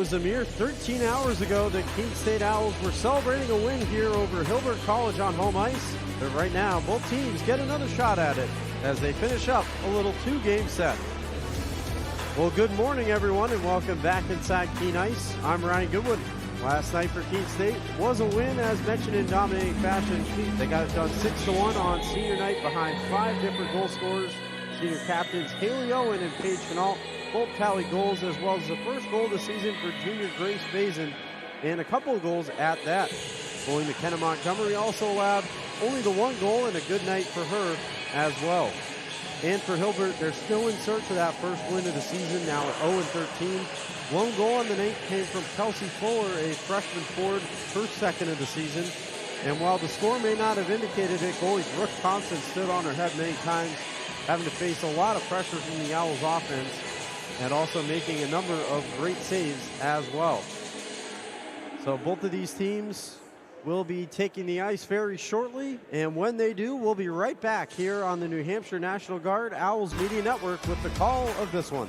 was a mere 13 hours ago that Keene State Owls were celebrating a win here over Hilbert College on home ice. But right now, both teams get another shot at it as they finish up a little two-game set. Well, good morning, everyone, and welcome back inside Keene Ice. I'm Ryan Goodwood. Last night for Keene State was a win, as mentioned, in dominating fashion. They got it done 6-1 on senior night behind 5 different goal scorers. Senior captains Haley Owen and Paige Canal both tallied goals, as well as the first goal of the season for junior Grace Bazin, and a couple of goals at that. Goalie McKenna Montgomery also allowed only the one goal, and a good night for her as well. And for Hilbert, they're still in search of that first win of the season, now at 0-13. One goal on the night came from Kelsey Fuller, a freshman forward, her second of the season. And while the score may not have indicated it, goalie Brooke Thompson stood on her head many times, having to face a lot of pressure from the Owls offense, and also making a number of great saves as well. So both of these teams will be taking the ice very shortly, and when they do, we'll be right back here on the New Hampshire National Guard Owls Media Network with the call of this one.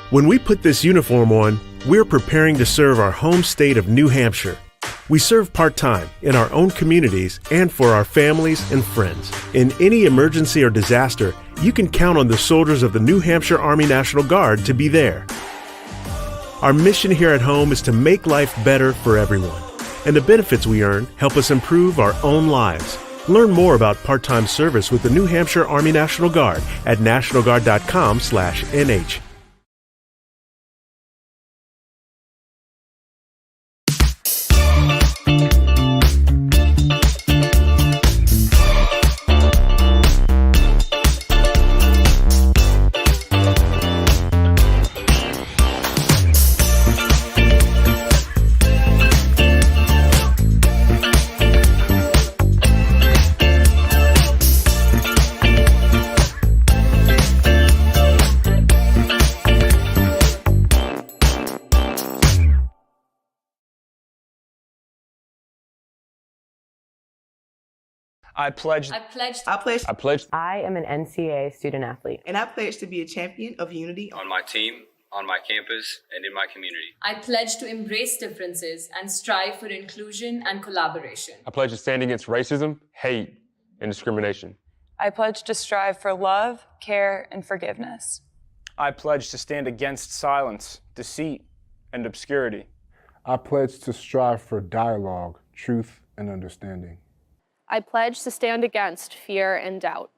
When we put this uniform on, we're preparing to serve our home state of New Hampshire. We serve part-time in our own communities and for our families and friends. In any emergency or disaster, you can count on the soldiers of the New Hampshire Army National Guard to be there. Our mission here at home is to make life better for everyone, and the benefits we earn help us improve our own lives. Learn more about part-time service with the New Hampshire Army National Guard at nationalguard.com/NH. I pledge. I am an NCAA student athlete. And I pledge to be a champion of unity on my team, on my campus, and in my community. I pledge to embrace differences and strive for inclusion and collaboration. I pledge to stand against racism, hate, and discrimination. I pledge to strive for love, care, and forgiveness. I pledge to stand against silence, deceit, and obscurity. I pledge to strive for dialogue, truth, and understanding. I pledge to stand against fear and doubt.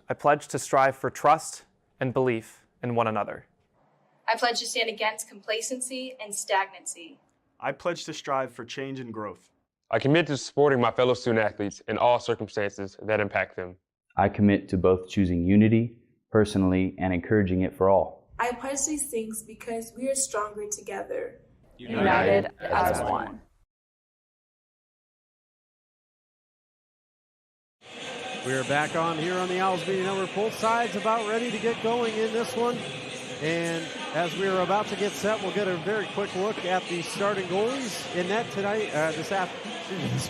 I pledge to strive for trust and belief in one another. I pledge to stand against complacency and stagnancy. I pledge to strive for change and growth. I commit to supporting my fellow student athletes in all circumstances that impact them. I commit to both choosing unity personally and encouraging it for all. I pledge these things because we are stronger together. United as one. We are back on here on the Owls Media Network. Both sides about ready to get going in this one. And as we are about to get set, we'll get a very quick look at the starting goalies. In net tonight, this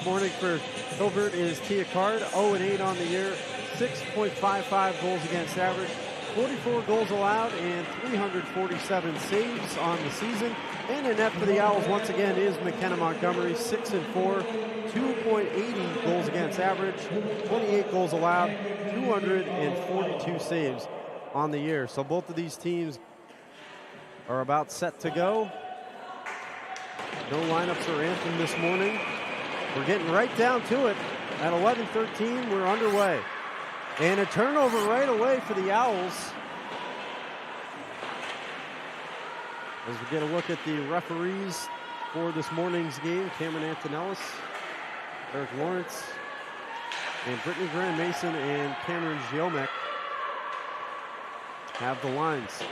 morning for Hilbert is Tia Card, 0-8 on the year, 6.55 goals against average, 44 goals allowed, and 347 saves on the season. And in net for the Owls, once again, is McKenna Montgomery, 6-4, 2.80 goals against average, 28 goals allowed, 242 saves on the year. So both of these teams are about set to go. No lineups or anthem this morning. We're getting right down to it. At 11:13, we're underway. And a turnover right away for the Owls. As we get a look at the referees for this morning's game, Cameron Antonellis, Eric Lawrence, and Brittany Grand Mason and Cameron Giomek have the lines.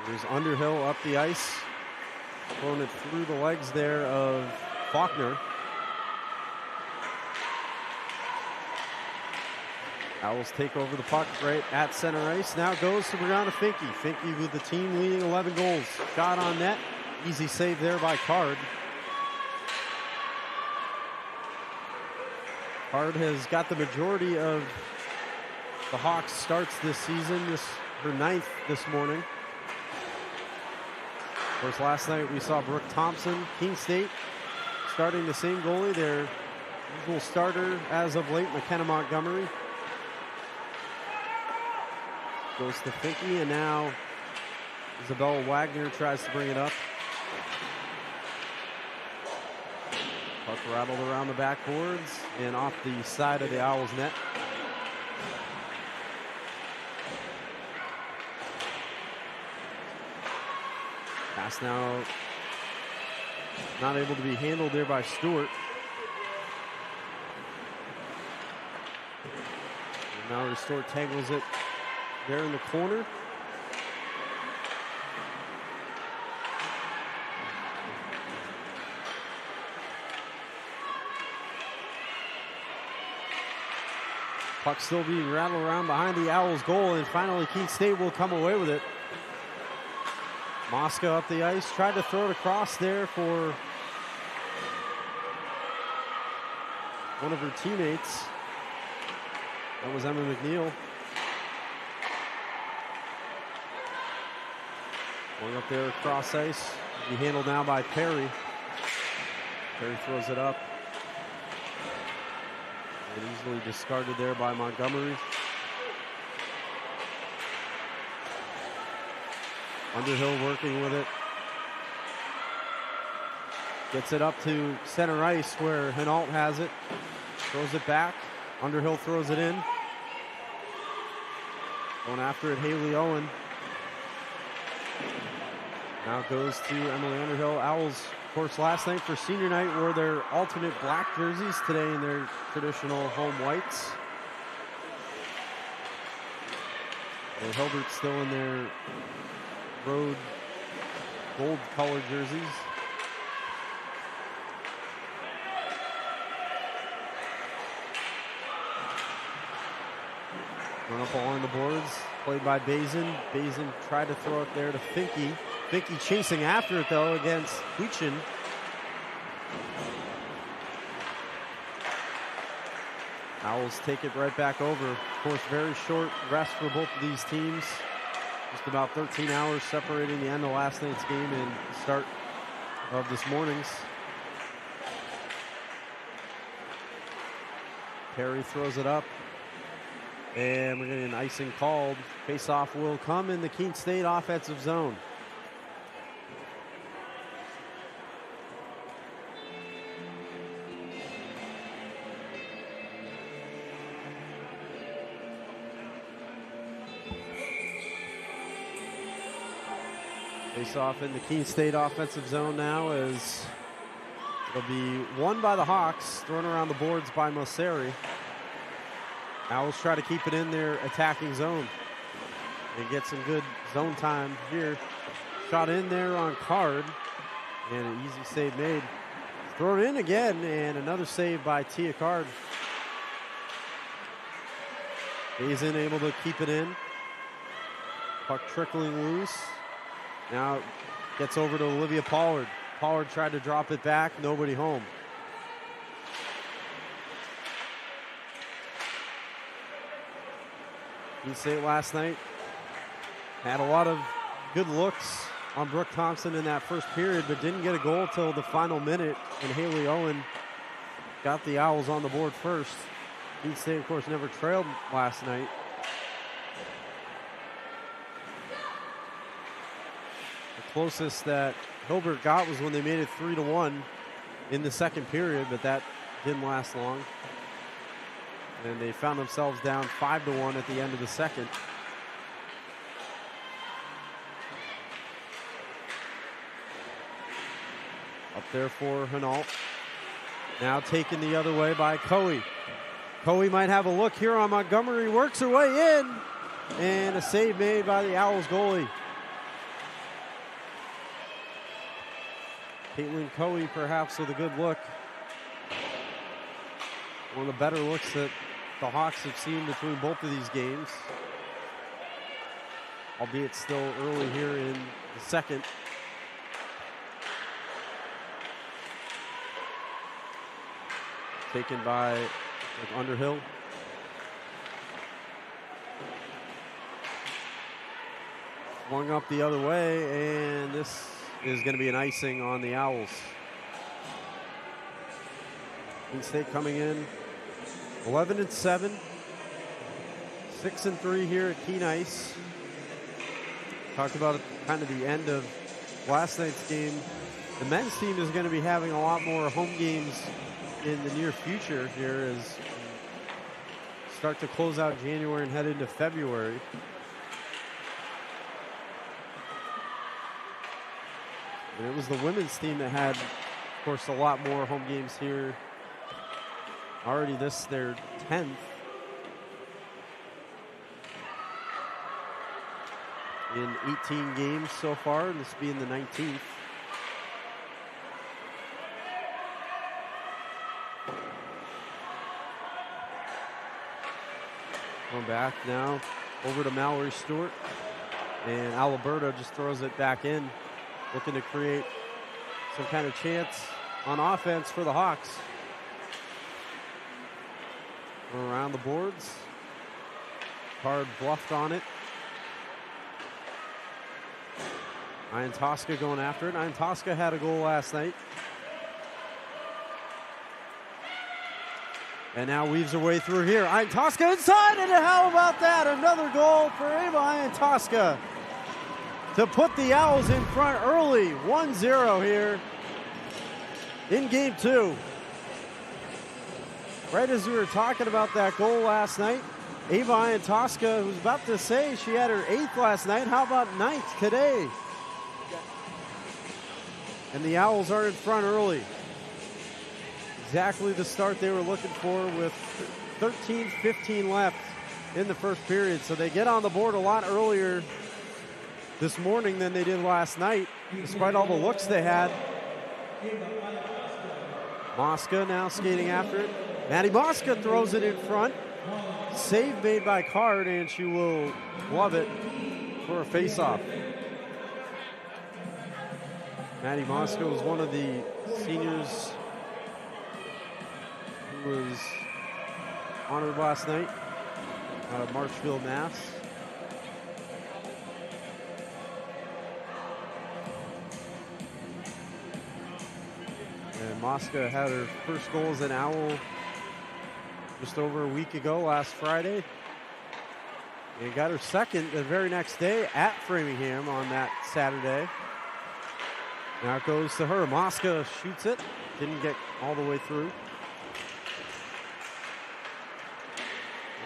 There's Underhill up the ice, throwing it through the legs there of Faulkner. Owls take over the puck right at center ice. Now goes to Brianna Finke. Finke with the team leading 11 goals. Shot on net. Easy save there by Card. Card has got the majority of the Hawks starts this season, her 9th this morning. Of course, last night we saw Brooke Thompson, Keene State, starting the same goalie, their usual starter as of late, McKenna Montgomery. Goes to Finke, and now Isabella Wagner tries to bring it up. Puck rattled around the backboards and off the side of the Owls net. Pass now not able to be handled there by Stewart. And now Stewart tangles it there in the corner. Puck still being rattled around behind the Owls goal, and finally Keene State will come away with it. Mosca up the ice, tried to throw it across there for one of her teammates. That was Emma McNeil. Going up there across ice. Be handled now by Perry. Perry throws it up. And easily discarded there by Montgomery. Underhill working with it. Gets it up to center ice where Hinault has it. Throws it back. Underhill throws it in. Going after it, Haley Owen. Now goes to Emily Underhill. Owls, of course, last night for senior night wore their alternate black jerseys, today in their traditional home whites. And Hilbert still in their road gold colored jerseys. Run up along the boards, played by Bazin. Bazin tried to throw it there to Finke. Finke chasing after it though against Huichin. Owls take it right back over. Of course, very short rest for both of these teams. Just about 13 hours separating the end of last night's game and the start of this morning's. Perry throws it up. And we're getting an icing called. Face-off will come in the Keene State offensive zone. Face-off in the Keene State offensive zone now as it'll be won by the Hawks, thrown around the boards by Mosseri. Owls try to keep it in their attacking zone and get some good zone time here. Shot in there on Card, and an easy save made. Thrown in again, and another save by Tia Card. Bazin able to keep it in. Puck trickling loose. Now gets over to Olivia Pollard. Pollard tried to drop it back, nobody home. Keene State last night had a lot of good looks on Brooke Thompson in that first period, but didn't get a goal till the final minute, and Haley Owen got the Owls on the board first. Keene State, of course, never trailed last night. The closest that Hilbert got was when they made it 3-1 in the second period, but that didn't last long. And they found themselves down 5-1 at the end of the second. Up there for Hinault. Now taken the other way by Coe. Coe might have a look here on Montgomery. Works her way in. And a save made by the Owls goalie. Caitlin Coe perhaps with a good look. One of the better looks that the Hawks have seen between both of these games, albeit still early here in the second. Taken by with Underhill. Swung up the other way, and this is going to be an icing on the Owls. Keene State coming in 11-7, 6-3 here at Keene Ice. Talked about it kind of the end of last night's game. The men's team is going to be having a lot more home games in the near future here as we start to close out January and head into February. And it was the women's team that had, of course, a lot more home games here. Already this, their 10th. In 18 games so far, and this being the 19th. Going back now over to Mallory Stewart, and Alberta just throws it back in, looking to create some kind of chance on offense for the Hawks. Around the boards, Card bluffed on it. Ian Tosca going after it. Ian Tosca had a goal last night. And now weaves her way through here. Ian Tosca inside, and how about that? Another goal for Ian Tosca to put the Owls in front early. 1-0 here in game 2. Right as we were talking about that goal last night, Ian Tosca was about to say she had her 8th last night. How about 9th today? And the Owls are in front early. Exactly the start they were looking for with 13:15 left in the first period. So they get on the board a lot earlier this morning than they did last night, despite all the looks they had. Mosca now skating after it. Maddie Mosca throws it in front. Save made by Card, and she will glove it for a face-off. Maddie Mosca was one of the seniors who was honored last night out of Marshfield, Mass. And Mosca had her first goal as an Owl just over a week ago, last Friday. And got her second the very next day at Framingham on that Saturday. Now it goes to her. Mosca shoots it. Didn't get all the way through.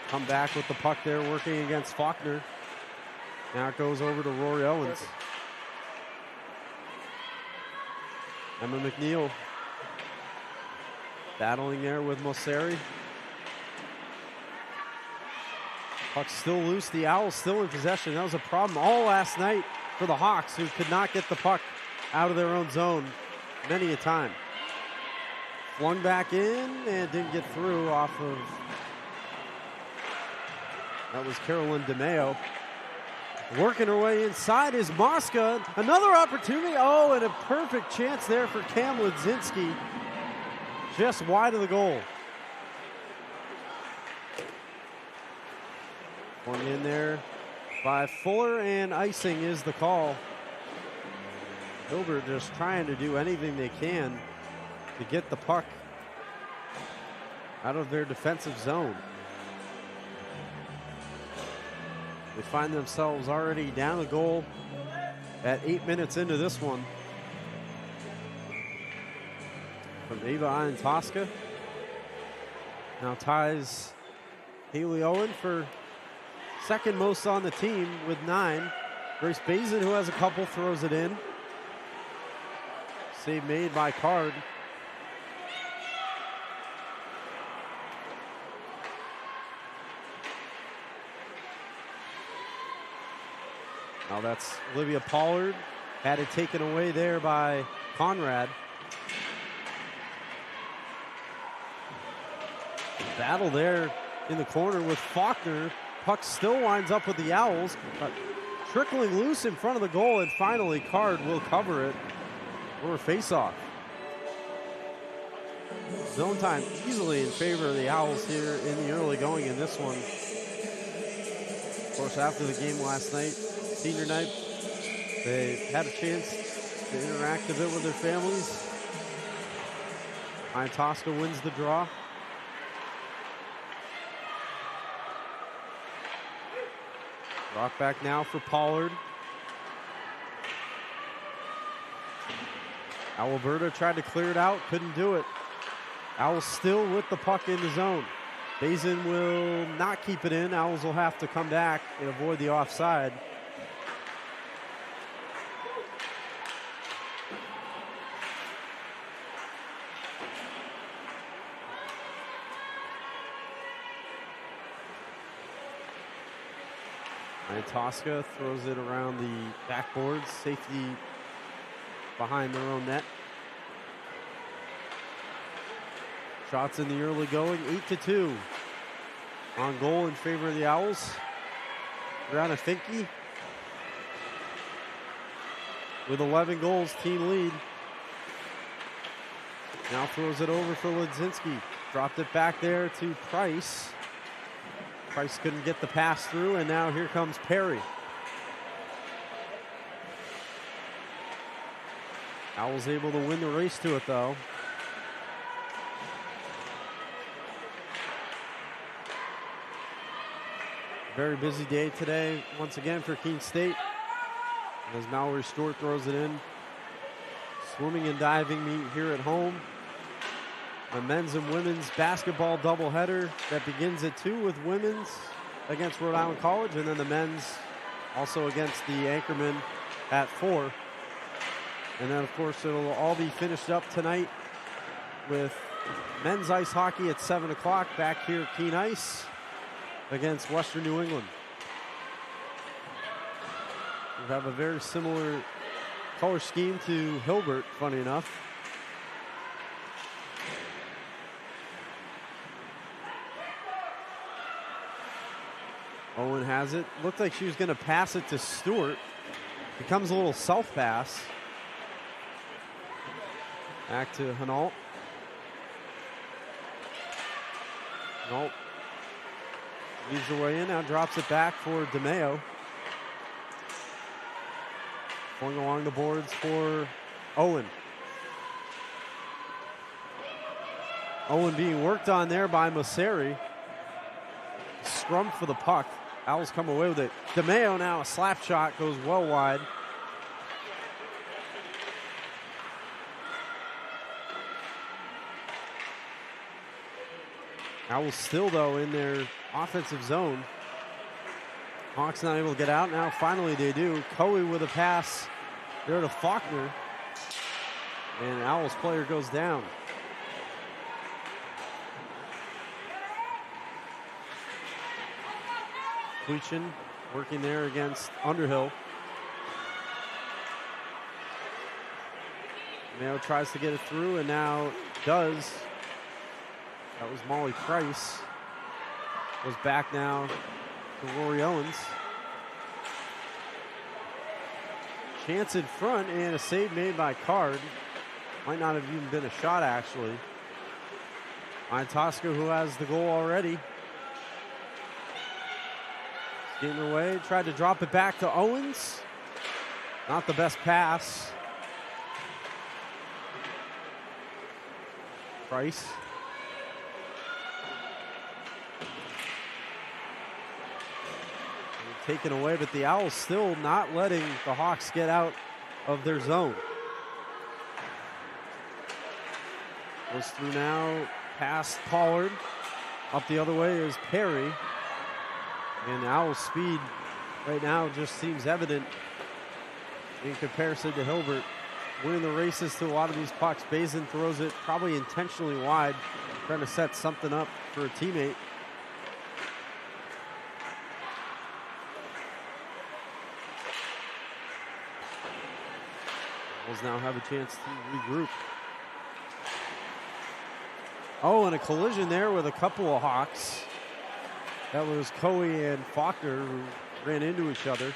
Come back with the puck there, working against Faulkner. Now it goes over to Rory Owens. Emma McNeil battling there with Mosseri. Puck still loose. The Owls still in possession. That was a problem all last night for the Hawks, who could not get the puck out of their own zone many a time. Flung back in and didn't get through off of, that was Carolyn DeMeo. Working her way inside is Mosca. Another opportunity. Oh, and a perfect chance there for Cam Ledzinski. Just wide of the goal. One in there by Fuller, and icing is the call. Hilbert just trying to do anything they can to get the puck out of their defensive zone. They find themselves already down a goal at 8 minutes into this one. From Eva Ian Tosca. Now ties Haley Owen for second most on the team with 9. Grace Bazin, who has a couple, throws it in. Save made by Card. Now that's Olivia Pollard. Had it taken away there by Conrad. Battle there in the corner with Faulkner. Puck still winds up with the Owls, but trickling loose in front of the goal, and finally Card will cover it for a face-off. Zone time easily in favor of the Owls here in the early going in this one. Of course, after the game last night, senior night, they had a chance to interact a bit with their families. Iantosca wins the draw. Rock back now for Pollard. Alberta tried to clear it out, couldn't do it. Owls still with the puck in the zone. Bazin will not keep it in. Owls will have to come back and avoid the offside. Tosca throws it around the backboards. Safety behind their own net. Shots in the early going, 8-2. On goal in favor of the Owls. Brianna Finke with 11 goals, team lead. Now throws it over for Ledzinski. Dropped it back there to Price. Price couldn't get the pass through, and now here comes Perry. Owls able to win the race to it, though. Very busy day today, once again, for Keene State. As Mallory Stewart throws it in. Swimming and diving meet here at home. A men's and women's basketball doubleheader that begins at 2 with women's against Rhode Island College, and then the men's also against the Anchorman at 4. And then, of course, it'll all be finished up tonight with men's ice hockey at 7 o'clock back here at Keene Ice against Western New England. We have a very similar color scheme to Hilbert, funny enough. Owen has it. Looked like she was going to pass it to Stewart. Becomes a little self-pass. Back to Hinault. Hinault leads the way in. Now drops it back for DeMeo. Going along the boards for Owen. Owen being worked on there by Masseri. Scrum for the puck. Owls come away with it. DeMeo now, a slap shot, goes well wide. Owls still, though, in their offensive zone. Hawks not able to get out. Now finally they do. Coe with a pass there to Faulkner. And Owls player goes down. Quechin working there against Underhill. Mayo tries to get it through and now does. That was Molly Price. Goes back now to Rory Owens. Chance in front and a save made by Card. Might not have even been a shot, actually. Iantosca, who has the goal already. Getting away, tried to drop it back to Owens. Not the best pass. Price. Taken away, but the Owls still not letting the Hawks get out of their zone. Goes through now, past Pollard. Up the other way is Perry. And Owls' speed right now just seems evident in comparison to Hilbert. Winning the races to a lot of these pucks. Bazin throws it probably intentionally wide, trying to set something up for a teammate. Owls now have a chance to regroup. Oh, and a collision there with a couple of Hawks. That was Coe and Faulkner who ran into each other.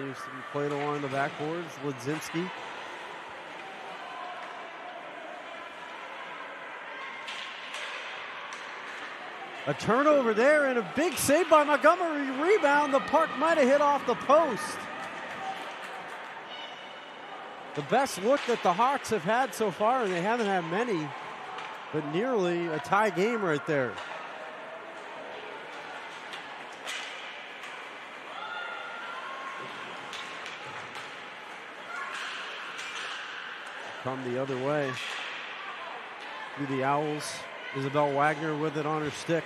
Continues to be played along the backboards. Ledzinski. A turnover there and a big save by Montgomery. Rebound. The puck might have hit off the post. The best look that the Hawks have had so far, and they haven't had many, but nearly a tie game right there. Come the other way. Through the Owls. Isabel Wagner with it on her stick.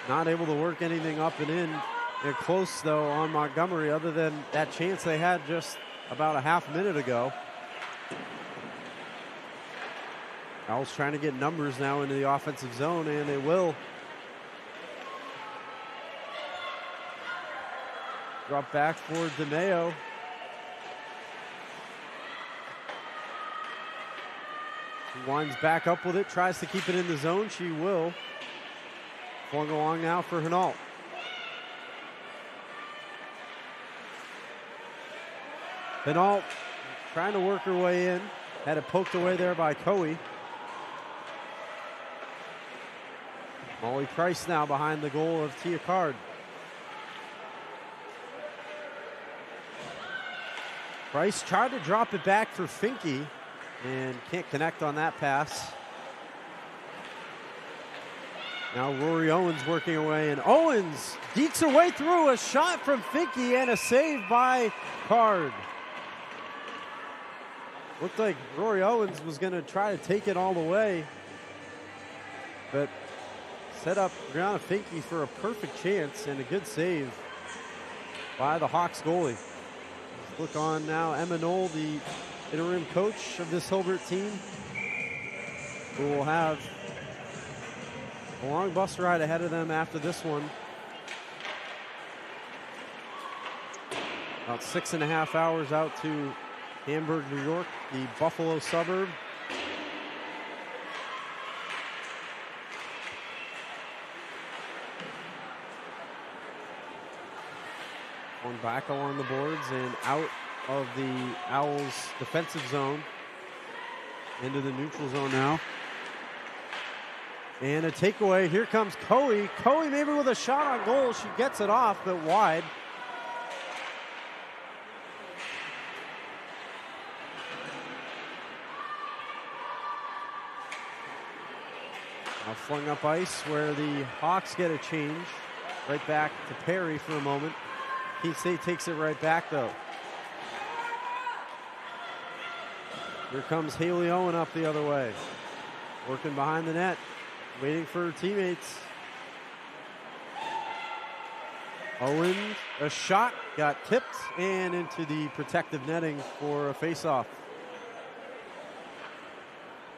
Not able to work anything up and in. They're close, though, on Montgomery, other than that chance they had just about a half minute ago. Owls trying to get numbers now into the offensive zone, and they will. Drop back for DeMeo. She winds back up with it, tries to keep it in the zone. She will. Flung along now for Hinault. Hinault trying to work her way in. Had it poked away there by Coe. Molly Price now behind the goal of Tia Card. Price tried to drop it back for Finke and can't connect on that pass. Now Rory Owens working away, and Owens dekes her way through. A shot from Finke and a save by Card. Looked like Rory Owens was going to try to take it all the way, but set up Brianna Finke for a perfect chance and a good save by the Hawks goalie. Let's look on now, Emma Knoll, the interim coach of this Hilbert team, who will have a long bus ride ahead of them after this one. About 6.5 hours out to Hamburg, New York, the Buffalo suburb. Going back along the boards and out of the Owls' defensive zone into the neutral zone now. And a takeaway. Here comes Coe. Coe maybe with a shot on goal. She gets it off, but wide. Now flung up ice where the Hawks get a change. Right back to Perry for a moment. Keene State takes it right back, though. Here comes Haley Owen up the other way. Working behind the net. Waiting for her teammates. Owen, a shot, got tipped and into the protective netting for a faceoff.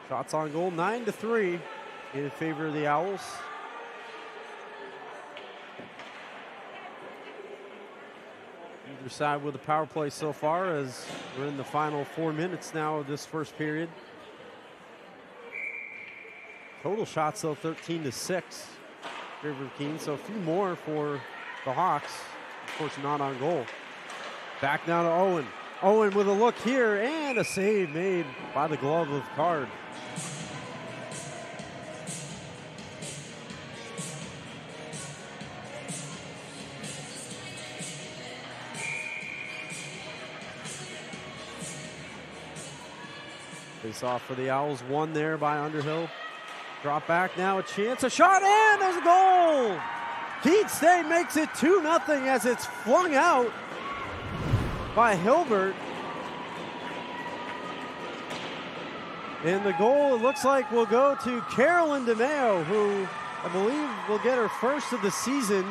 Shots on goal, 9-3 in favor of the Owls. Either side with a power play so far, as we're in the final 4 minutes now of this first period. Total shots, though, 13-6 favor of Keene, so a few more for the Hawks. Of course, not on goal. Back now to Owen. Owen with a look here and a save made by the glove of Card. Face off for the Owls, one there by Underhill. Drop back now, a chance, a shot, and there's a goal! Keene State makes it 2-0 as it's flung out by Hilbert. And the goal, it looks like, will go to Carolyn DeMeo, who I believe will get her first of the season.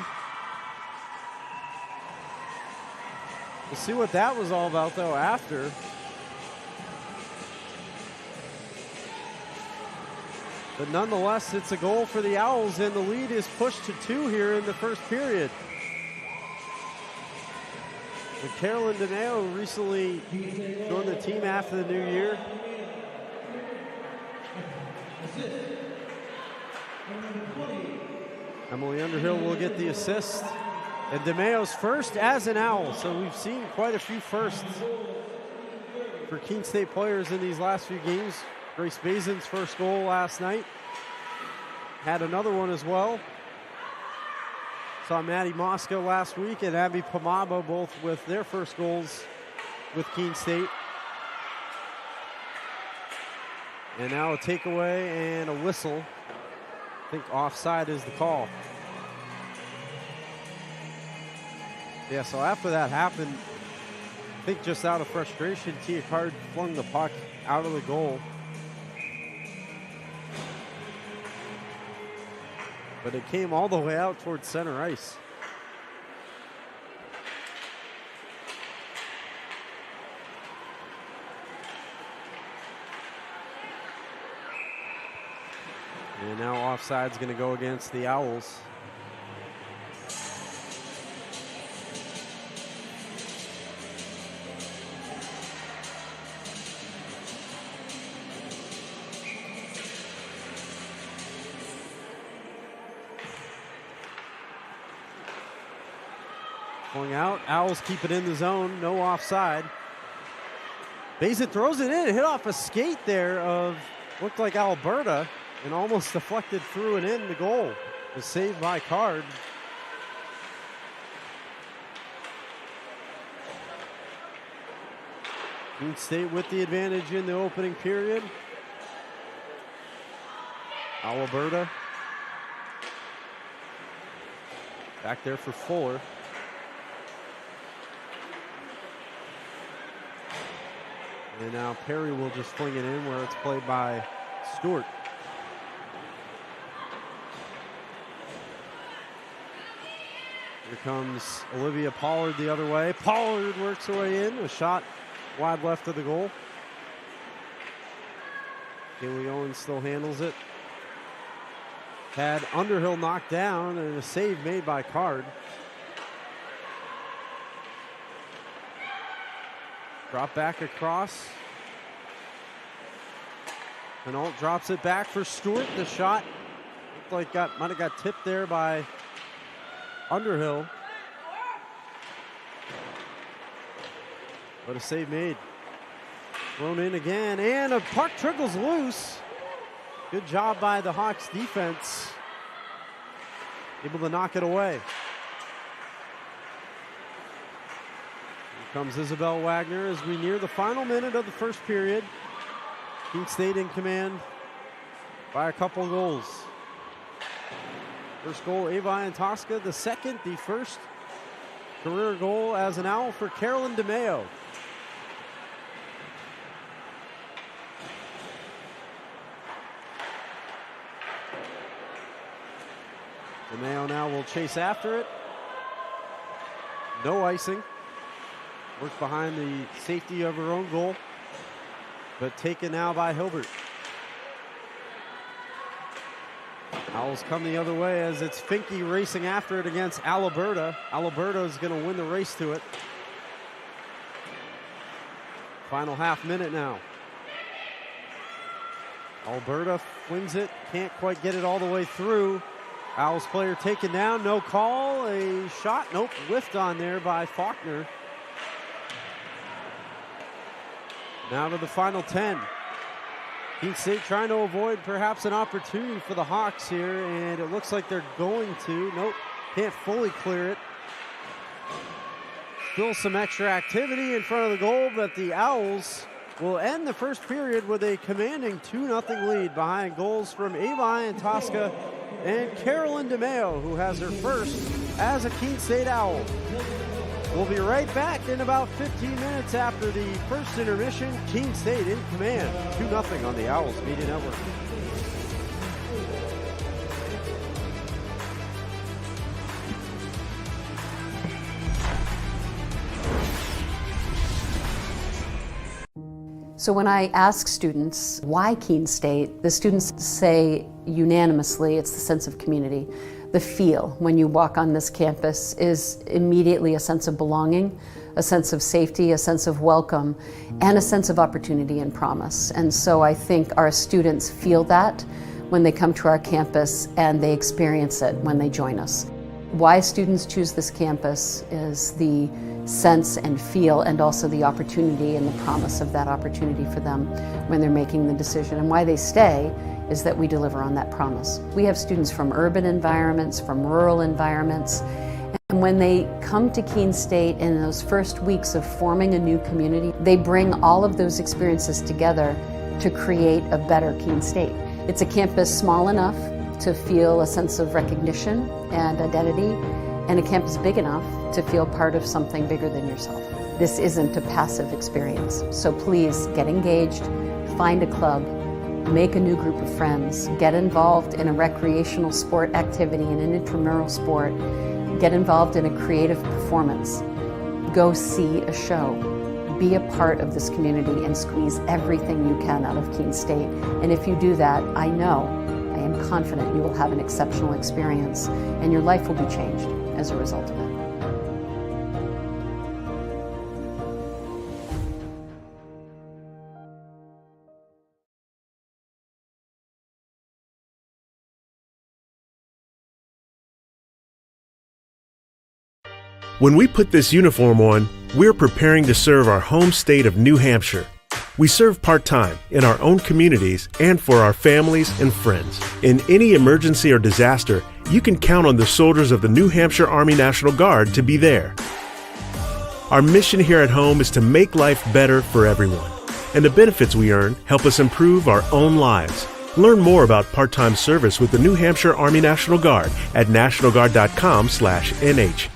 We'll see what that was all about, though, after. But nonetheless, it's a goal for the Owls, and the lead is pushed to 2 here in the first period. And Carolyn DeMeo recently joined the team after the new year. Emily Underhill will get the assist. And DeMayo's first as an Owl, so we've seen quite a few firsts for Keene State players in these last few games. Grace Bazin's first goal last night. Had another one as well. Saw Maddie Mosca last week and Abby Pomabo both with their first goals with Keene State. And now a takeaway and a whistle. I think offside is the call. Yeah, so after that happened, I think just out of frustration, Tia Card flung the puck out of the goal. But it came all the way out towards center ice. And now offside's going to go against the Owls. Going out, Owls keep it in the zone, no offside. Bazin throws it in, it hit off a skate there of, looked like Alberta, and almost deflected through and in the goal. It was saved by Card. Keene State with the advantage in the opening period. Alberta back there for Fuller. And now Perry will just fling it in where it's played by Stewart. Here comes Olivia Pollard the other way. Pollard works her way in. A shot wide left of the goal. Kaylee Owens still handles it. Had Underhill knocked down and a save made by Card. Drop back across. Penault drops it back for Stewart. The shot looked like might have got tipped there by Underhill. But a save made. Thrown in again, and a puck trickles loose. Good job by the Hawks defense. Able to knock it away. Here comes Isabel Wagner as we near the final minute of the first period. Keene State in command by a couple goals. First goal, Avi Tosca. The second, the first career goal as an Owl for Carolyn DeMayo. DeMayo now will chase after it. No icing. Works behind the safety of her own goal, but taken now by Hilbert. Owls come the other way as it's Finke racing after it against Alberta. Alberta is going to win the race to it. Final half minute now. Alberta flings it, can't quite get it all the way through. Owls player taken down, no call, a shot, nope, whiffed on there by Faulkner. Now to the final 10. Keene State trying to avoid perhaps an opportunity for the Hawks here, and it looks like they're going to. Nope, can't fully clear it. Still some extra activity in front of the goal, but the Owls will end the first period with a commanding 2-0 lead behind goals from Avi and Tosca and Carolyn DeMayo, who has her first as a Keene State Owl. We'll be right back in about 15 minutes after the first intermission. Keene State in command, 2-0 on the Owls Media Network. So when I ask students why Keene State, the students say unanimously it's the sense of community. The feel when you walk on this campus is immediately a sense of belonging, a sense of safety, a sense of welcome, and a sense of opportunity and promise. And so I think our students feel that when they come to our campus, and they experience it when they join us. Why students choose this campus is the sense and feel, and also the opportunity and the promise of that opportunity for them when they're making the decision. And why they stay is that we deliver on that promise. We have students from urban environments, from rural environments, and when they come to Keene State in those first weeks of forming a new community, they bring all of those experiences together to create a better Keene State. It's a campus small enough to feel a sense of recognition and identity, and a campus big enough to feel part of something bigger than yourself. This isn't a passive experience, so please get engaged, find a club, make a new group of friends, get involved in a recreational sport activity, in an intramural sport, get involved in a creative performance, go see a show, be a part of this community and squeeze everything you can out of Keene State. And if you do that, I am confident you will have an exceptional experience and your life will be changed as a result of it. When we put this uniform on, we're preparing to serve our home state of New Hampshire. We serve part-time in our own communities and for our families and friends. In any emergency or disaster, you can count on the soldiers of the New Hampshire Army National Guard to be there. Our mission here at home is to make life better for everyone, and the benefits we earn help us improve our own lives. Learn more about part-time service with the New Hampshire Army National Guard at nationalguard.com/NH.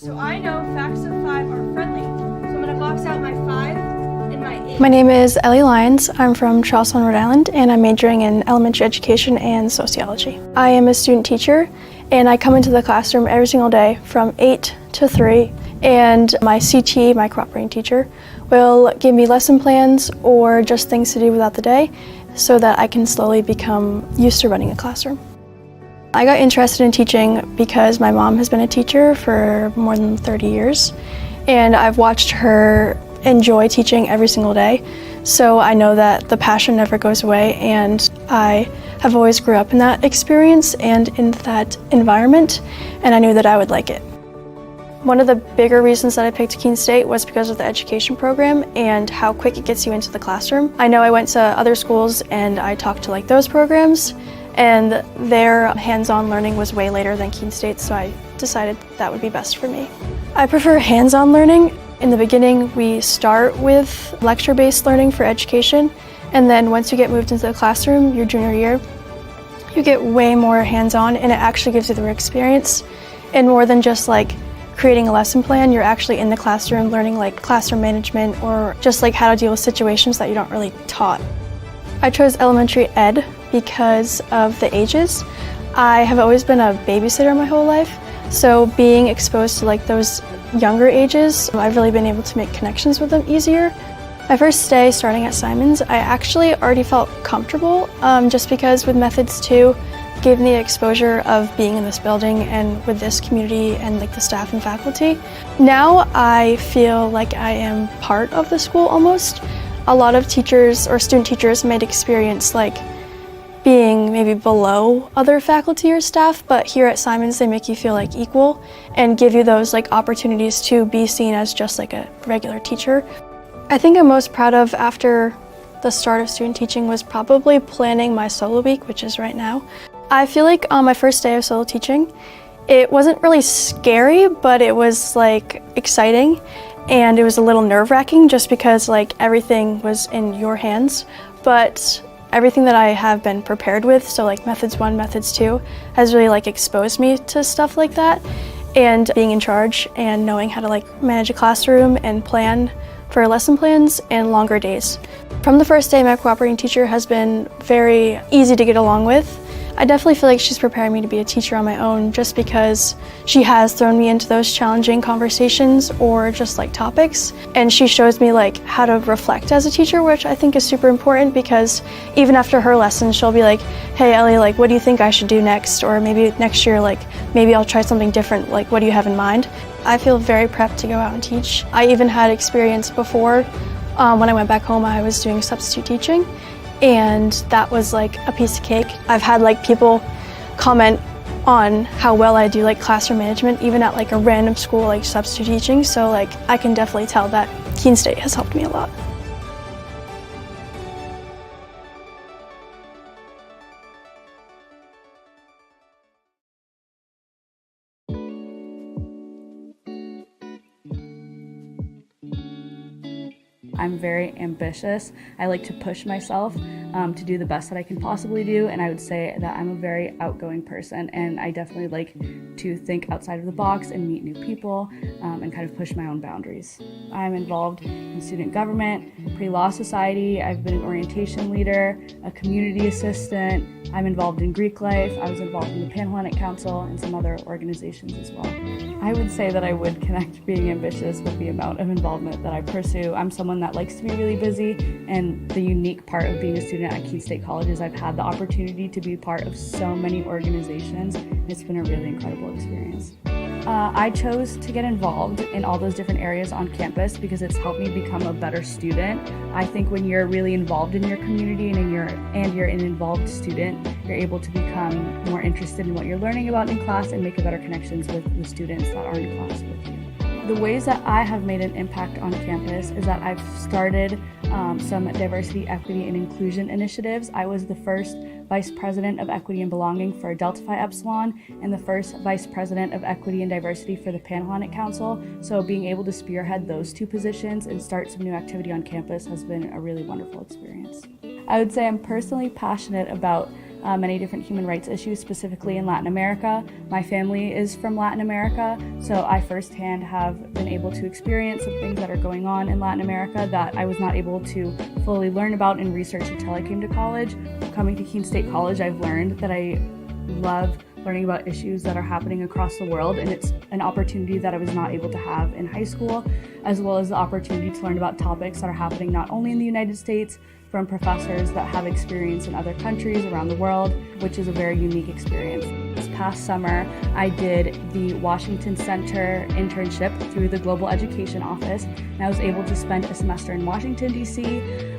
So I know facts of 5 are friendly. So I'm going to box out my 5 and my 8. My name is Ellie Lyons. I'm from Charleston, Rhode Island, and I'm majoring in elementary education and sociology. I am a student teacher, and I come into the classroom every single day from 8 to 3, and my CT, my cooperating teacher, will give me lesson plans or just things to do throughout the day so that I can slowly become used to running a classroom. I got interested in teaching because my mom has been a teacher for more than 30 years, and I've watched her enjoy teaching every single day, so I know that the passion never goes away, and I have always grew up in that experience and in that environment, and I knew that I would like it. One of the bigger reasons that I picked Keene State was because of the education program and how quick it gets you into the classroom. I know I went to other schools and I talked to those programs, and their hands-on learning was way later than Keene State, so I decided that would be best for me. I prefer hands-on learning. In the beginning, we start with lecture-based learning for education, and then once you get moved into the classroom, your junior year, you get way more hands-on, and it actually gives you the experience. And more than just creating a lesson plan, you're actually in the classroom learning classroom management or just how to deal with situations that you don't really taught. I chose elementary ed because of the ages. I have always been a babysitter my whole life, so being exposed to those younger ages, I've really been able to make connections with them easier. My first day starting at Simons, I actually already felt comfortable just because with Methods 2 gave me the exposure of being in this building and with this community and the staff and faculty. Now I feel like I am part of the school almost. A lot of teachers or student teachers might experience being maybe below other faculty or staff, but here at Simons they make you feel equal and give you those opportunities to be seen as just a regular teacher. I think I'm most proud of after the start of student teaching was probably planning my solo week, which is right now. I feel like on my first day of solo teaching, it wasn't really scary, but it was exciting, and it was a little nerve-wracking just because everything was in your hands. But everything that I have been prepared with, so Methods 1, Methods 2, has really exposed me to stuff like that, and being in charge and knowing how to manage a classroom and plan for lesson plans and longer days. From the first day, my cooperating teacher has been very easy to get along with. I definitely feel like she's preparing me to be a teacher on my own just because she has thrown me into those challenging conversations or just topics, and she shows me how to reflect as a teacher, which I think is super important because even after her lessons she'll be hey Ellie, what do you think I should do next, or maybe next year maybe I'll try something different, what do you have in mind? I feel very prepped to go out and teach. I even had experience before When I went back home, I was doing substitute teaching, and that was like a piece of cake. I've had like people comment on how well I do like classroom management, even at like a random school like substitute teaching. So like I can definitely tell that Keene State has helped me a lot. I'm very ambitious. I like to push myself to do the best that I can possibly do, and I would say that I'm a very outgoing person, and I definitely like to think outside of the box and meet new people and kind of push my own boundaries. I'm involved in student government, pre-law society, I've been an orientation leader, a community assistant, I'm involved in Greek life, I was involved in the Panhellenic Council and some other organizations as well. I would say that I would connect being ambitious with the amount of involvement that I pursue. I'm someone that likes to be really busy, and the unique part of being a student at Keene State College is I've had the opportunity to be part of so many organizations. It's been a really incredible experience. I chose to get involved in all those different areas on campus because it's helped me become a better student. I think when you're really involved in your community and you're an involved student, you're able to become more interested in what you're learning about in class and make better connections with the students that are in class with you. The ways that I have made an impact on campus is that I've started some diversity, equity, and inclusion initiatives. I was the first Vice President of Equity and Belonging for Delta Phi Epsilon and the first Vice President of Equity and Diversity for the Panhellenic Council. So being able to spearhead those two positions and start some new activity on campus has been a really wonderful experience. I would say I'm personally passionate about many different human rights issues, specifically in Latin America. My family is from Latin America, so I firsthand have been able to experience some things that are going on in Latin America that I was not able to fully learn about and research until I came to college. Coming to Keene State College, I've learned that I love learning about issues that are happening across the world, and it's an opportunity that I was not able to have in high school, as well as the opportunity to learn about topics that are happening not only in the United States, from professors that have experience in other countries around the world, which is a very unique experience. This past summer, I did the Washington Center internship through the Global Education Office, and I was able to spend a semester in Washington, D.C.,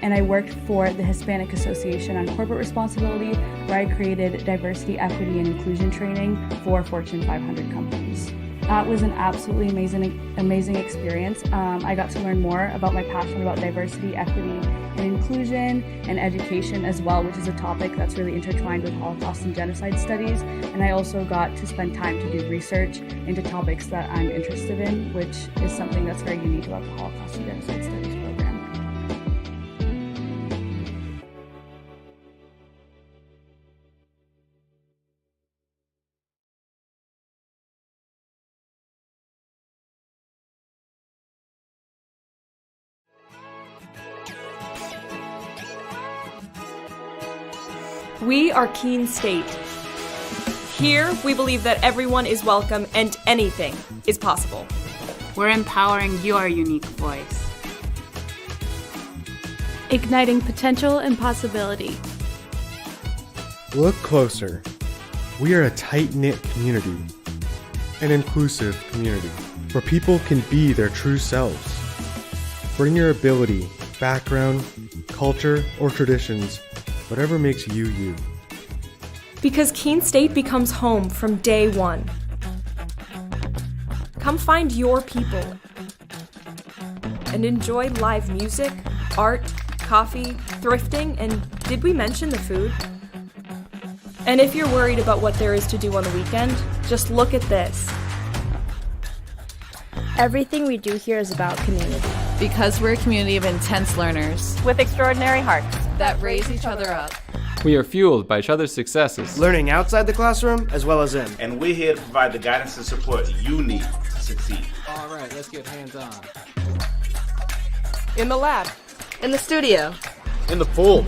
and I worked for the Hispanic Association on Corporate Responsibility, where I created diversity, equity, and inclusion training for Fortune 500 companies. That was an absolutely amazing experience. I got to learn more about my passion about diversity, equity, and inclusion, and education as well, which is a topic that's really intertwined with Holocaust and genocide studies. And I also got to spend time to do research into topics that I'm interested in, which is something that's very unique about the Holocaust and genocide studies program. We are Keene State. Here, we believe that everyone is welcome and anything is possible. We're empowering your unique voice. Igniting potential and possibility. Look closer. We are a tight-knit community, an inclusive community, where people can be their true selves. Bring your ability, background, culture, or traditions, whatever makes you, you. Because Keene State becomes home from day one. Come find your people and enjoy live music, art, coffee, thrifting, and did we mention the food? And if you're worried about what there is to do on the weekend, just look at this. Everything we do here is about community. Because we're a community of intense learners with extraordinary hearts that raise each other up. We are fueled by each other's successes, learning outside the classroom as well as in. And we're here to provide the guidance and support you need to succeed. All right, let's get hands-on. In the lab. In the studio. In the pool.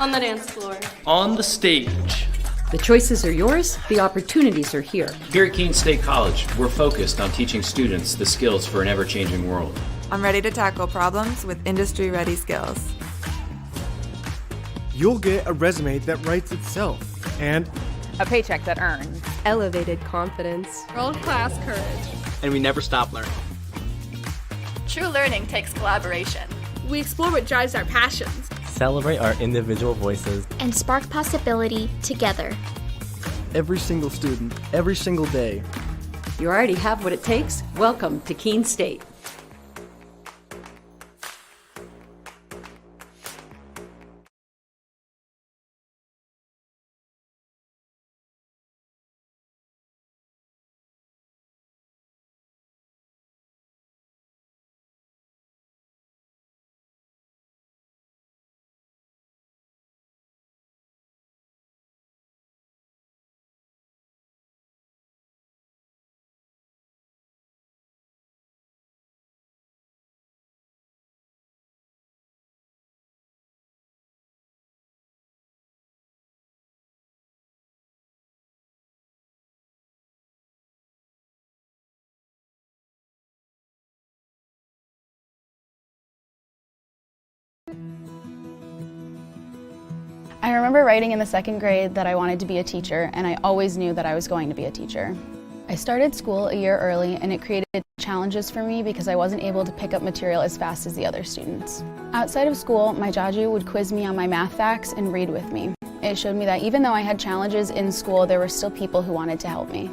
On the dance floor. On the stage. The choices are yours, the opportunities are here. Here at Keene State College, we're focused on teaching students the skills for an ever-changing world. I'm ready to tackle problems with industry-ready skills. You'll get a resume that writes itself and a paycheck that earns, elevated confidence, world-class courage, and we never stop learning. True learning takes collaboration. We explore what drives our passions. Celebrate our individual voices. And spark possibility together. Every single student, every single day. You already have what it takes. Welcome to Keene State. I remember writing in the second grade that I wanted to be a teacher, and I always knew that I was going to be a teacher. I started school a year early, and it created challenges for me because I wasn't able to pick up material as fast as the other students. Outside of school, my jaju would quiz me on my math facts and read with me. It showed me that even though I had challenges in school, there were still people who wanted to help me.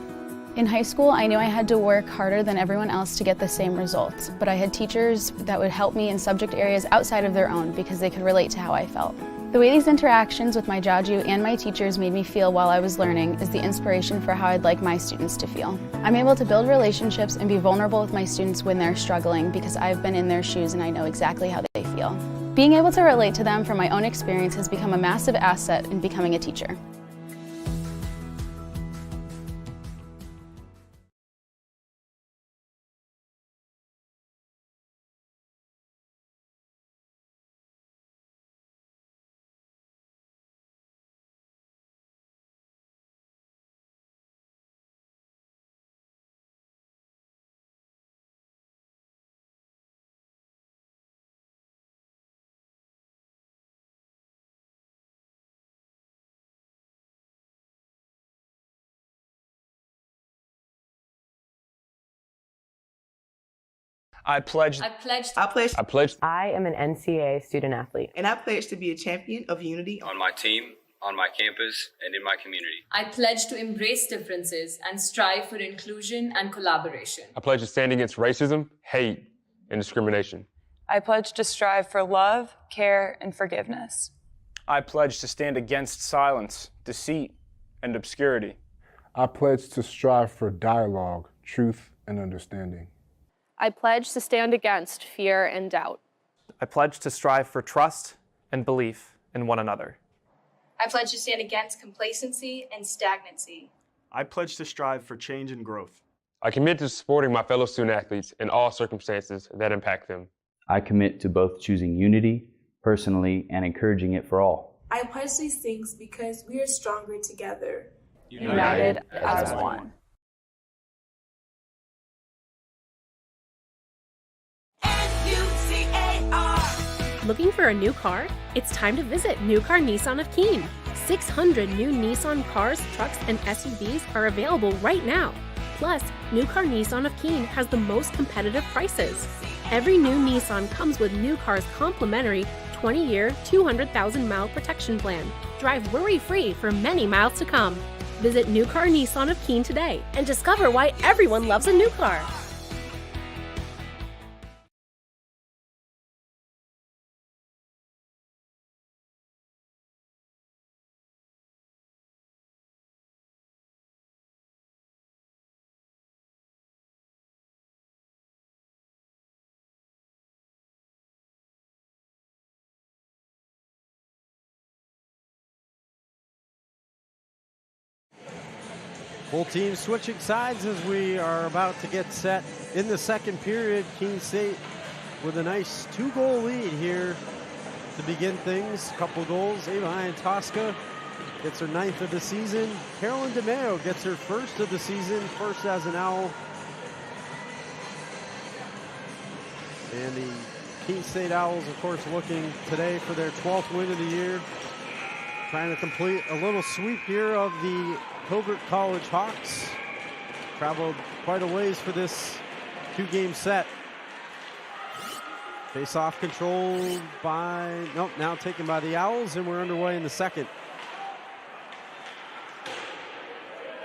In high school, I knew I had to work harder than everyone else to get the same results, but I had teachers that would help me in subject areas outside of their own because they could relate to how I felt. The way these interactions with my jaju and my teachers made me feel while I was learning is the inspiration for how I'd like my students to feel. I'm able to build relationships and be vulnerable with my students when they're struggling because I've been in their shoes and I know exactly how they feel. Being able to relate to them from my own experience has become a massive asset in becoming a teacher. I pledge. I pledge. I pledge. I pledge. I am an NCAA student athlete. And I pledge to be a champion of unity on my team, on my campus, and in my community. I pledge to embrace differences and strive for inclusion and collaboration. I pledge to stand against racism, hate, and discrimination. I pledge to strive for love, care, and forgiveness. I pledge to stand against silence, deceit, and obscurity. I pledge to strive for dialogue, truth, and understanding. I pledge to stand against fear and doubt. I pledge to strive for trust and belief in one another. I pledge to stand against complacency and stagnancy. I pledge to strive for change and growth. I commit to supporting my fellow student athletes in all circumstances that impact them. I commit to both choosing unity personally and encouraging it for all. I pledge these things because we are stronger together. United as one. Looking for a new car? It's time to visit New Car Nissan of Keene. 600 new Nissan cars, trucks, and SUVs are available right now. Plus, New Car Nissan of Keene has the most competitive prices. Every new Nissan comes with New Car's complimentary 20-year, 200,000-mile protection plan. Drive worry-free for many miles to come. Visit New Car Nissan of Keene today and discover why everyone loves a new car. Both teams switching sides as we are about to get set in the second period. Keene State with a nice 2-goal lead here to begin things. A couple goals. Ava Tosca gets her 9th of the season. Carolyn DeMeo gets her 1st of the season, first as an Owl. And the Keene State Owls, of course, looking today for their 12th win of the year. Trying to complete a little sweep here of the Hilbert College Hawks. Traveled quite a ways for this 2-game set. Face-off controlled by, nope, now taken by the Owls, and we're underway in the second.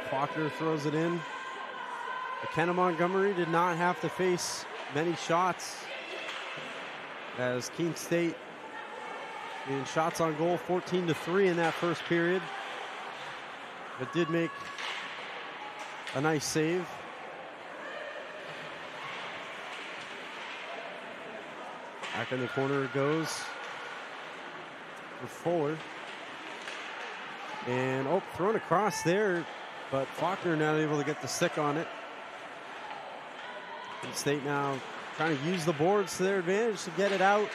Faulkner throws it in. McKenna Montgomery did not have to face many shots as Keene State in shots on goal 14-3 in that first period, but did make a nice save. Back in the corner it goes for Fuller. And, thrown across there, but Faulkner not able to get the stick on it. Keene State now trying to use the boards to their advantage to get it out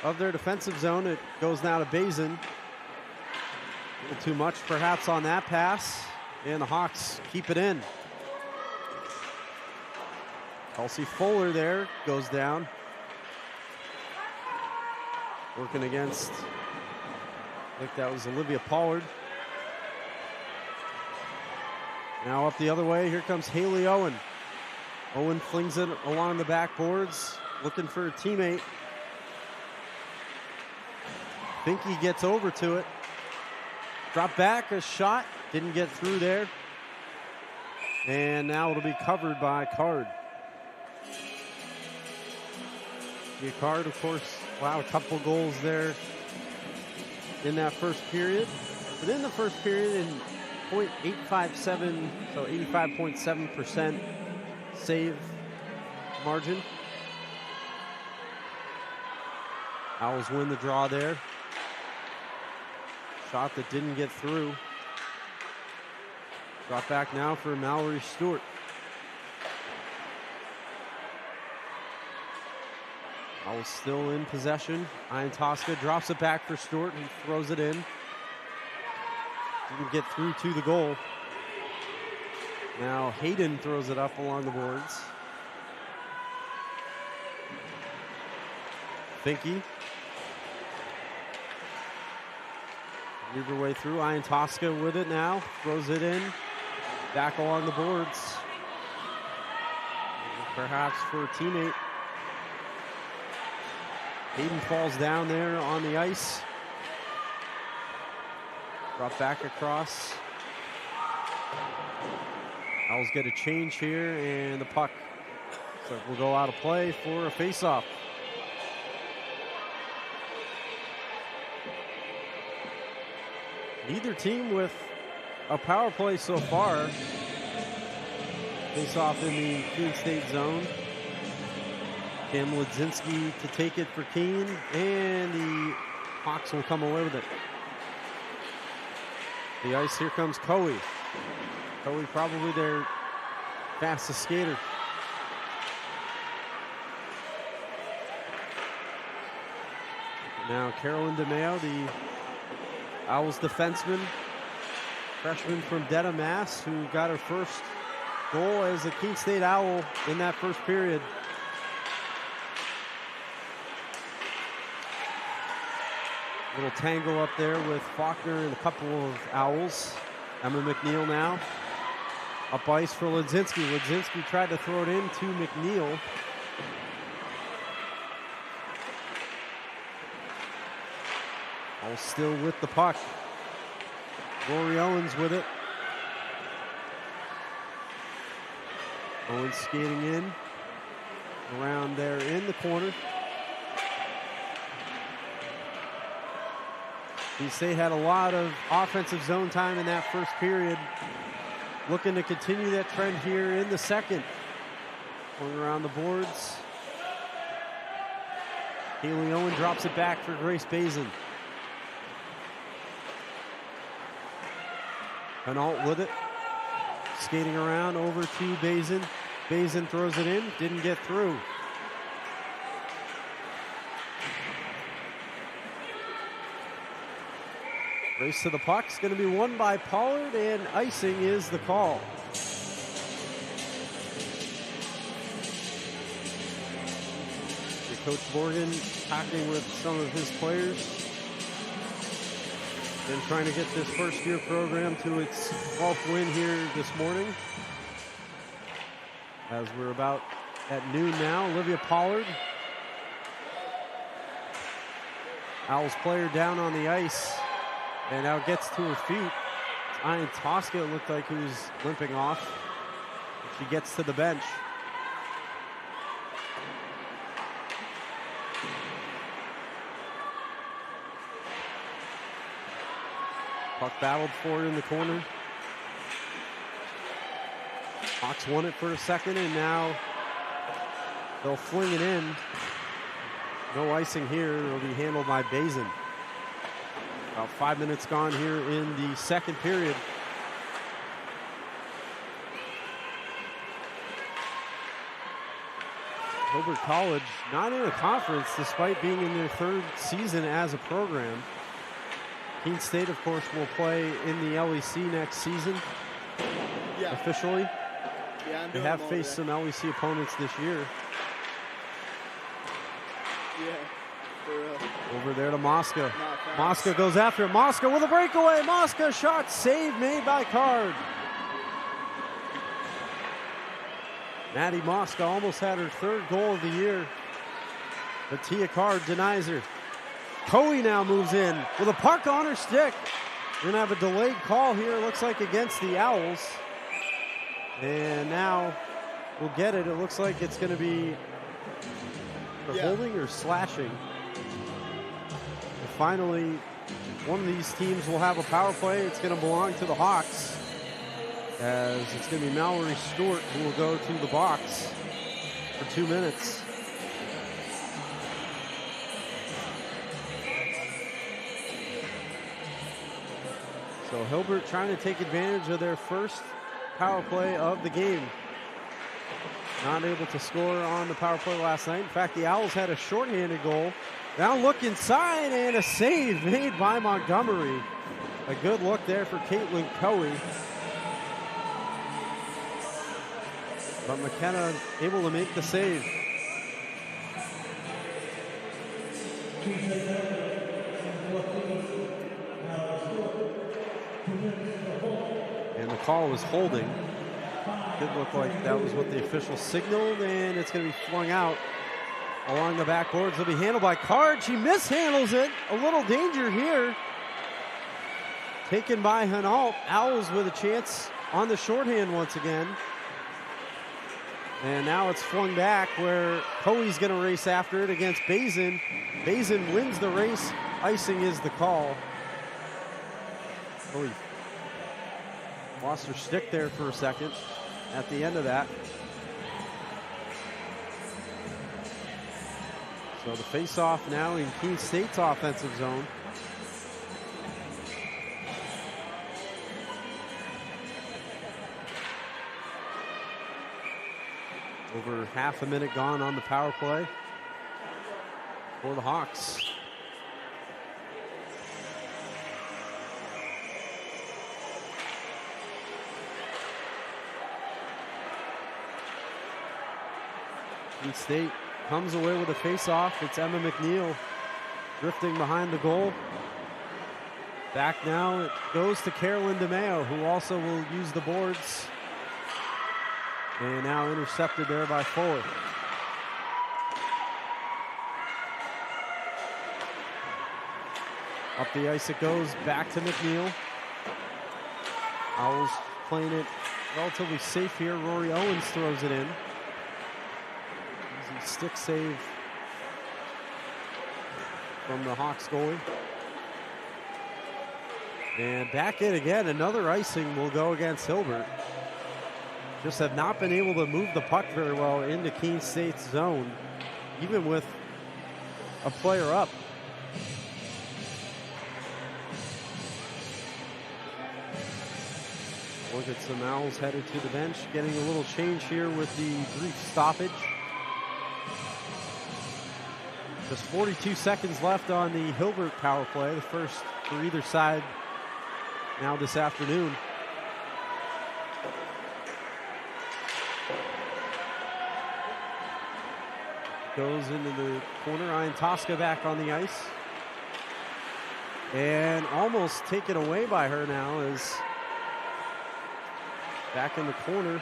of their defensive zone. It goes now to Bazin. A little too much perhaps on that pass, and the Hawks keep it in. Kelsey Fuller there goes down. Working against, I think that was Olivia Pollard. Now up the other way, here comes Haley Owen. Owen flings it along the backboards, looking for a teammate. Finke gets over to it. Drop back, a shot, didn't get through there. And now it'll be covered by Card. Card, of course, a couple goals there in that first period. But in the first period, in .857, so 85.7% save margin. Owls win the draw there. Shot that didn't get through. Drop back now for Mallory Stewart. Owls still in possession. Ian Tosca drops it back for Stewart, who throws it in. Didn't get through to the goal. Now Hayden throws it up along the boards. Finke. Move her way through. Ian Tosca with it now. Throws it in. Back along the boards. Perhaps for a teammate. Hayden falls down there on the ice. Drop back across. Owls get a change here, and the puck will go out of play for a face-off. Neither team with a power play so far. Face-off in the Keene State zone. Cam Ledzinski to take it for Keene, and the Hawks will come away with it. The ice, here comes Coe. Coe probably their fastest skater. Now Carolyn DeMeo, the Owls defenseman, freshman from Dedham, Mass, who got her first goal as a Keene State Owl in that first period. Little tangle up there with Faulkner and a couple of Owls. Emma McNeil now. Up ice for Ledzinski. Ledzinski tried to throw it in to McNeil. Owls still with the puck. Rory Owens with it. Owens skating in. Around there in the corner. Keene State had a lot of offensive zone time in that first period. Looking to continue that trend here in the second. Going around the boards. Haley Owen drops it back for Grace Bazin. Hinault with it. Skating around over to Bazin. Bazin throws it in, didn't get through. Race to the puck is going to be won by Pollard, and icing is the call. Coach Morgan talking with some of his players and trying to get this first-year program to its 12th win here this morning. As we're about at noon now, Olivia Pollard Owls player down on the ice, and now gets to her feet. Ian Tosca looked like he was limping off. She gets to the bench. Puck battled for it in the corner. Hawks won it for a second, and now they'll fling it in. No icing here. It'll be handled by Bazin. About 5 minutes gone here in the second period. Hilbert College not in a conference despite being in their third season as a program. Keene State, of course, will play in the LEC next season officially. They have faced some LEC opponents this year. Over there to Mosca. Mosca goes after it. Mosca with a breakaway. Mosca shot save made by Card. Maddie Mosca almost had her third goal of the year, but Tia Card denies her. Coe now moves in with a puck on her stick. We're going to have a delayed call here, looks like against the Owls. And now we'll get it. It looks like it's going to be holding or slashing. And finally, one of these teams will have a power play. It's going to belong to the Hawks, as it's going to be Mallory Stewart who will go to the box for 2 minutes. So Hilbert trying to take advantage of their first power play of the game. Not able to score on the power play last night. In fact, the Owls had a shorthanded goal. Now look inside, and a save made by Montgomery. A good look there for Caitlin Coe. But McKenna able to make the save. And the call was holding. Did look like that was what the official signaled, and it's going to be flung out along the backboards. It'll be handled by Card. She mishandles it. A little danger here. Taken by Hinault. Owls with a chance on the shorthand once again. And now it's flung back where Coe's going to race after it against Bazin. Bazin wins the race. Icing is the call. Coe lost her stick there for a second at the end of that. So the face-off now in Keene State's offensive zone. Over half a minute gone on the power play for the Hawks. Keene State comes away with a face-off. It's Emma McNeil drifting behind the goal. Back now, it goes to Carolyn DeMeo, who also will use the boards. And now intercepted there by Fuller. Up the ice it goes, back to McNeil. Owls playing it relatively safe here. Rory Owens throws it in. Easy stick save from the Hawks goalie. And back in again, another icing will go against Hilbert. Just have not been able to move the puck very well into Keene State's zone, even with a player up. Look at some Owls headed to the bench, getting a little change here with the brief stoppage. Just 42 seconds left on the Hilbert power play, the first for either side now this afternoon. Goes into the corner. Ian Tosca back on the ice. And almost taken away by her now is back in the corner.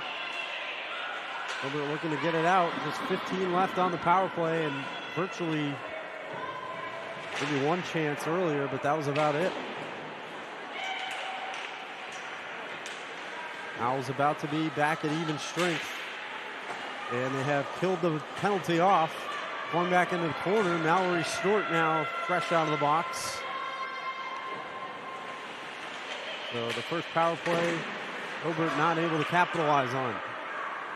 Hilbert looking to get it out. Just 15 left on the power play and virtually Maybe one chance earlier, but that was about it. Owls about to be back at even strength. And they have killed the penalty off. Going back into the corner. Mallory Stewart now fresh out of the box. So the first power play, Hilbert not able to capitalize on.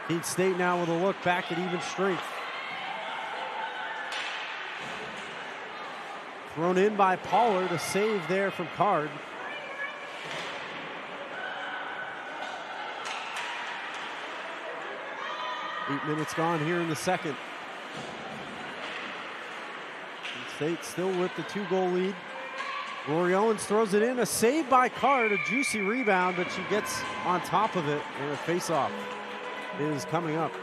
Keene State now with a look back at even strength. Thrown in by Pollard, a save there from Card. Eight minutes gone here in the second. Keene State still with the 2-goal lead. Rory Owens throws it in, a save by Card, a juicy rebound, but she gets on top of it, and a face-off is coming up.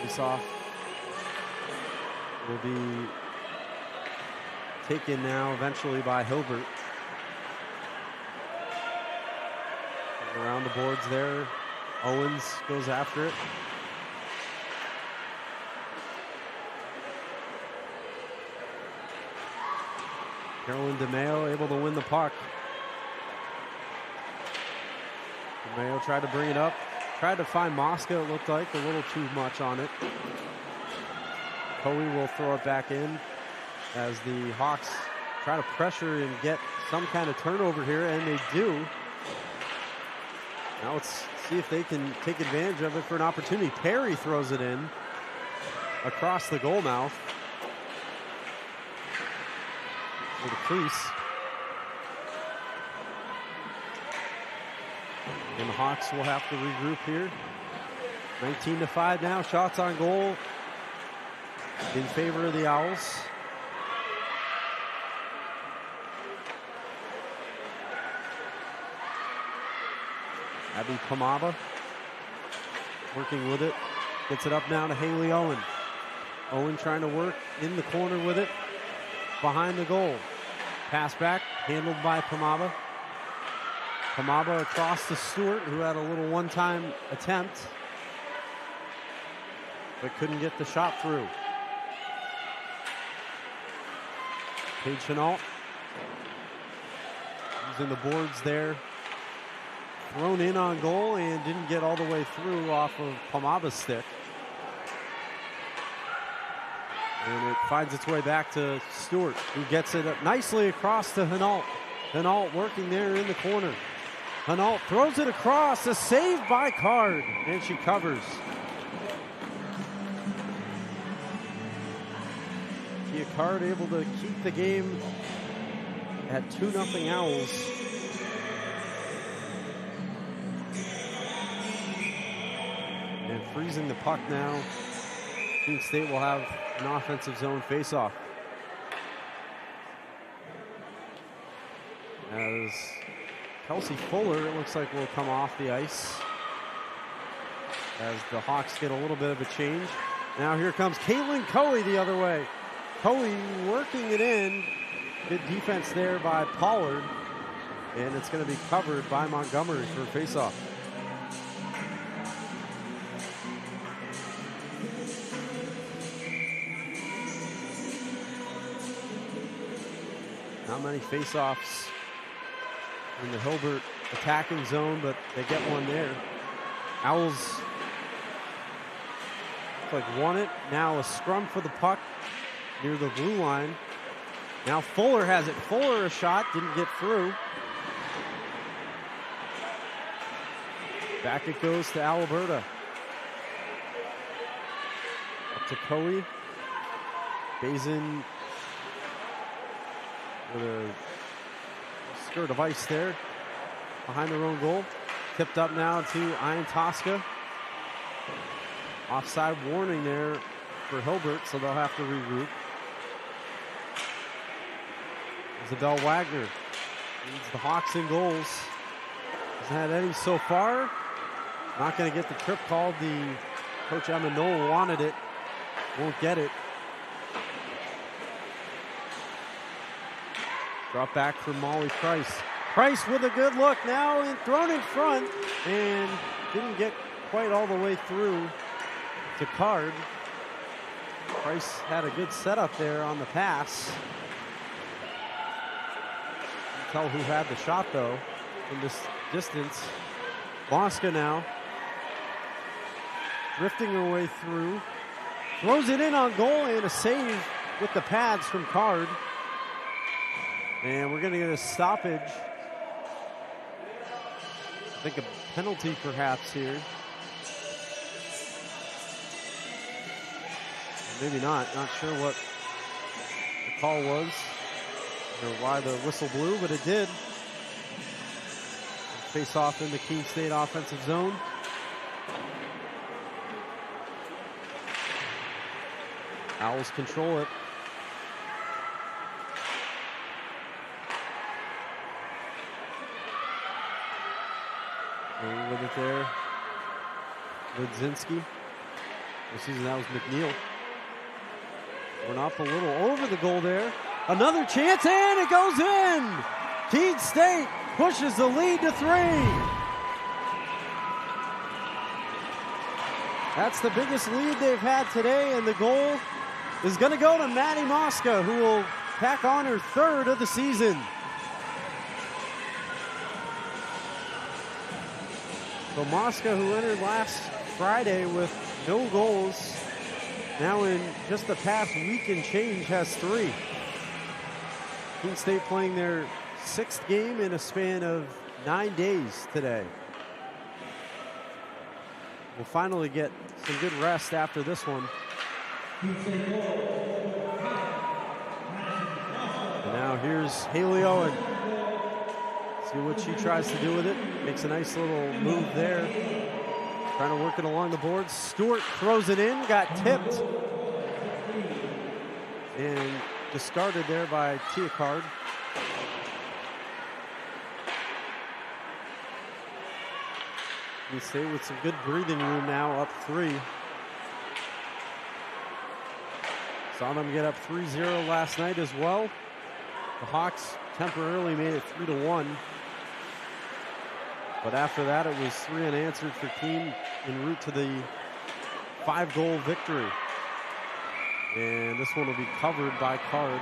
Face-off will be taken now eventually by Hilbert. Around the boards there, Owens goes after it. Carolyn DeMeo able to win the puck. DeMeo tried to bring it up. Tried to find Mosca, it looked like, a little too much on it. Coe will throw it back in as the Hawks try to pressure and get some kind of turnover here, and they do. Now let's see if they can take advantage of it for an opportunity. Perry throws it in across the goal mouth for the crease. And the Hawks will have to regroup here. 19-5 now. Shots on goal in favor of the Owls. Abby Pomaba working with it. Gets it up now to Haley Owen. Owen trying to work in the corner with it. Behind the goal. Pass back, handled by Pomaba. Pomaba across to Stewart, who had a little one-time attempt, but couldn't get the shot through. Paige Chenault using the boards there. Thrown in on goal and didn't get all the way through off of Pomaba's stick. And it finds its way back to Stewart, who gets it up nicely across to Hinault. Hinault working there in the corner. Hinault throws it across, a save by Card, and she covers. Tia Card able to keep the game at 2-0 Owls. And freezing the puck now. Keene State will have an offensive zone faceoff. As Kelsey Fuller, it looks like, will come off the ice as the Hawks get a little bit of a change. Now here comes Caitlin Coe the other way. Coe working it in. Good defense there by Pollard. And it's going to be covered by Montgomery for a faceoff. Not many faceoffs in the Hilbert attacking zone, but they get one there. Owls look like won it. Now a scrum for the puck near the blue line. Now Fuller has it. Fuller a shot, didn't get through. Back it goes to Alberta. Up to Coe. Bazin with a skirt of ice there behind their own goal. Tipped up now to Ian Tosca. Offside warning there for Hilbert, so they'll have to regroup. Isabel Wagner leads the Hawks in goals. Hasn't had any so far. Not going to get the trip called. The coach Emma Knoll wanted it Won't get it. Drop back from Molly Price. Price with a good look now and thrown in front and didn't get quite all the way through to Card. Price had a good setup there on the pass. You can tell who had the shot though in this distance. Mosca now drifting her way through. Throws it in on goal and a save with the pads from Card. And we're going to get a stoppage. I think a penalty perhaps here. Maybe not. Not sure what the call was or why the whistle blew, but it did. Face off in the Keene State offensive zone. Owls control it. And with it there, Ludzinski. This season that was McNeil. We're up a little over the goal there. Another chance and it goes in. Keene State pushes the lead to 3. That's the biggest lead they've had today, and the goal is going to go to Maddie Mosca, who will tack on her 3rd of the season. So Mosca, who entered last Friday with no goals, now in just the past week and change has 3. Keene State playing their 6th game in a span of 9 days today. We'll finally get some good rest after this one. And now here's Haley Owen. See what she tries to do with it. Makes a nice little move there. Trying to work it along the boards. Stewart throws it in, got tipped. And discarded there by Tia Card. We stay with some good breathing room now, up 3. Saw them get up 3-0 last night as well. The Hawks temporarily made it 3-1. But after that, it was 3 unanswered for Keene en route to the 5-goal victory. And this one will be covered by Card.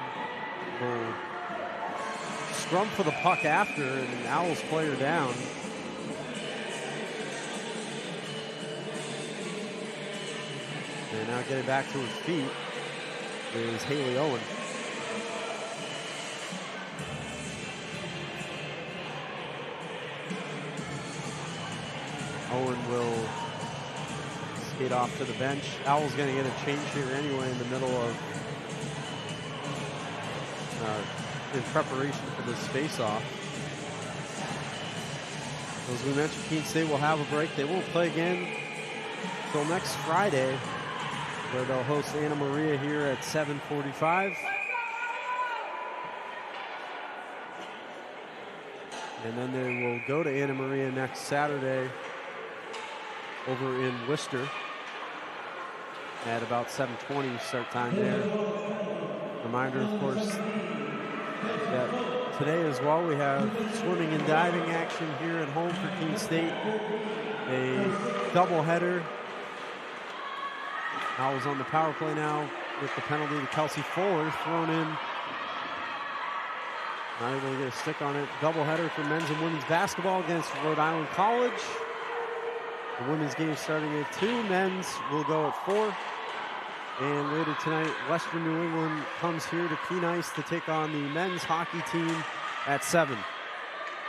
Will scrum for the puck after, and an Owls player down. And now getting back to his feet is Haley Owen. Owen will skate off to the bench. Owl's going to get a change here anyway in the middle of, in preparation for this face-off. As we mentioned, Keene State will have a break. They won't play again until next Friday, where they'll host Anna Maria here at 7:45. And then they will go to Anna Maria next Saturday over in Worcester at about 7:20 start time there. Reminder, of course, that today as well we have swimming and diving action here at home for Keene State. A doubleheader. Owls on the power play now with the penalty to Kelsey Fuller thrown in. Not able to get a stick on it. Doubleheader for men's and women's basketball against Rhode Island College. The women's game starting at 2. Men's will go at 4. And later tonight, Western New England comes here to Keene Ice to take on the men's hockey team at 7.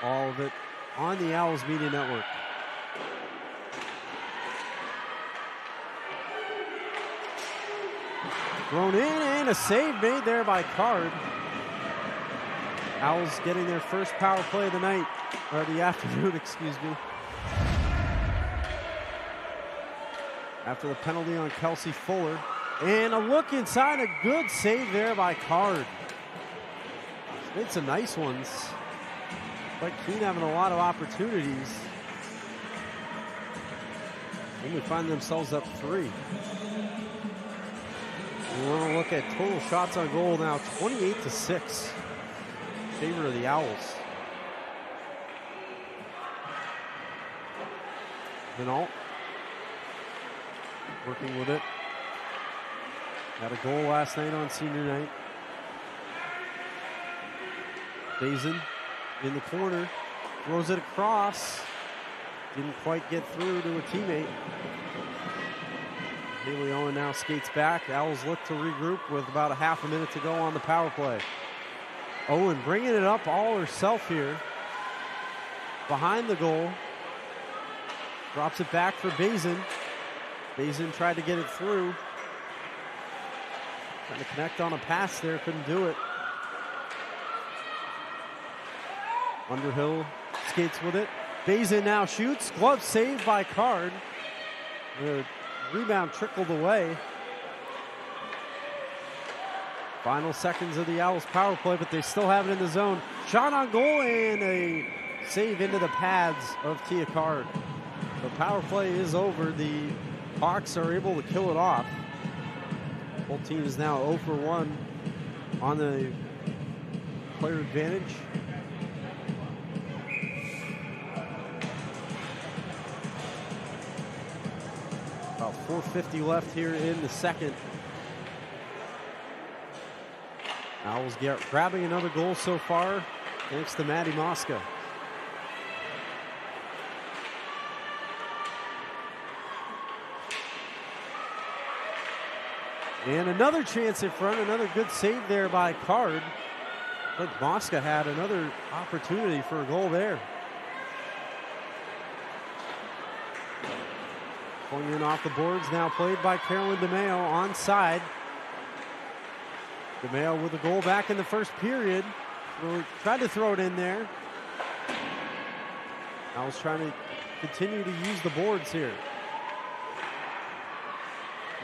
All of it on the Owls Media Network. Thrown in and a save made there by Card. Owls getting their first power play of the night, or the afternoon, excuse me. After the penalty on Kelsey Fuller. And a look inside, a good save there by Card. Made some nice ones. But Keene having a lot of opportunities. And we find themselves up 3. We want to look at total shots on goal now, 28-6. Favor of the Owls. Vinalt working with it. Had a goal last night on senior night. Bazin in the corner, throws it across. Didn't quite get through to a teammate. Haley Owen now skates back. Owls look to regroup with about a half a minute to go on the power play. Owen bringing it up all herself here. Behind the goal. Drops it back for Bazin. Bazin tried to get it through. Trying to connect on a pass there, couldn't do it. Underhill skates with it. Bazin now shoots. Glove saved by Card. The rebound trickled away. Final seconds of the Owls power play, but they still have it in the zone. Shot on goal and a save into the pads of Tia Card. The power play is over. The Hawks are able to kill it off. Both teams now 0 for 1 on the player advantage. About 4:50 left here in the second. Owls grabbing another goal so far, thanks to Maddie Mosca. And another chance in front, another good save there by Card. I think Mosca had another opportunity for a goal there. Pulling in off the boards, now played by Carolyn DeMeo onside. DeMeo with a goal back in the first period. Really tried to throw it in there. Owls trying to continue to use the boards here.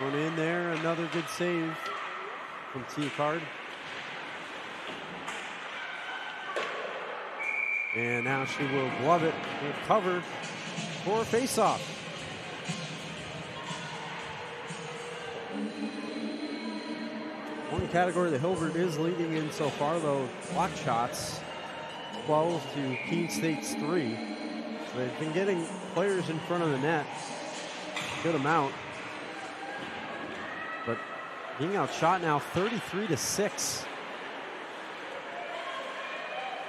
One in there, another good save from Tia Card. And now she will glove it with cover for a faceoff. One category that Hilbert is leading in so far, though, block shots, 12 to Keene State's 3. So they've been getting players in front of the net, good amount. But being outshot now 33-6.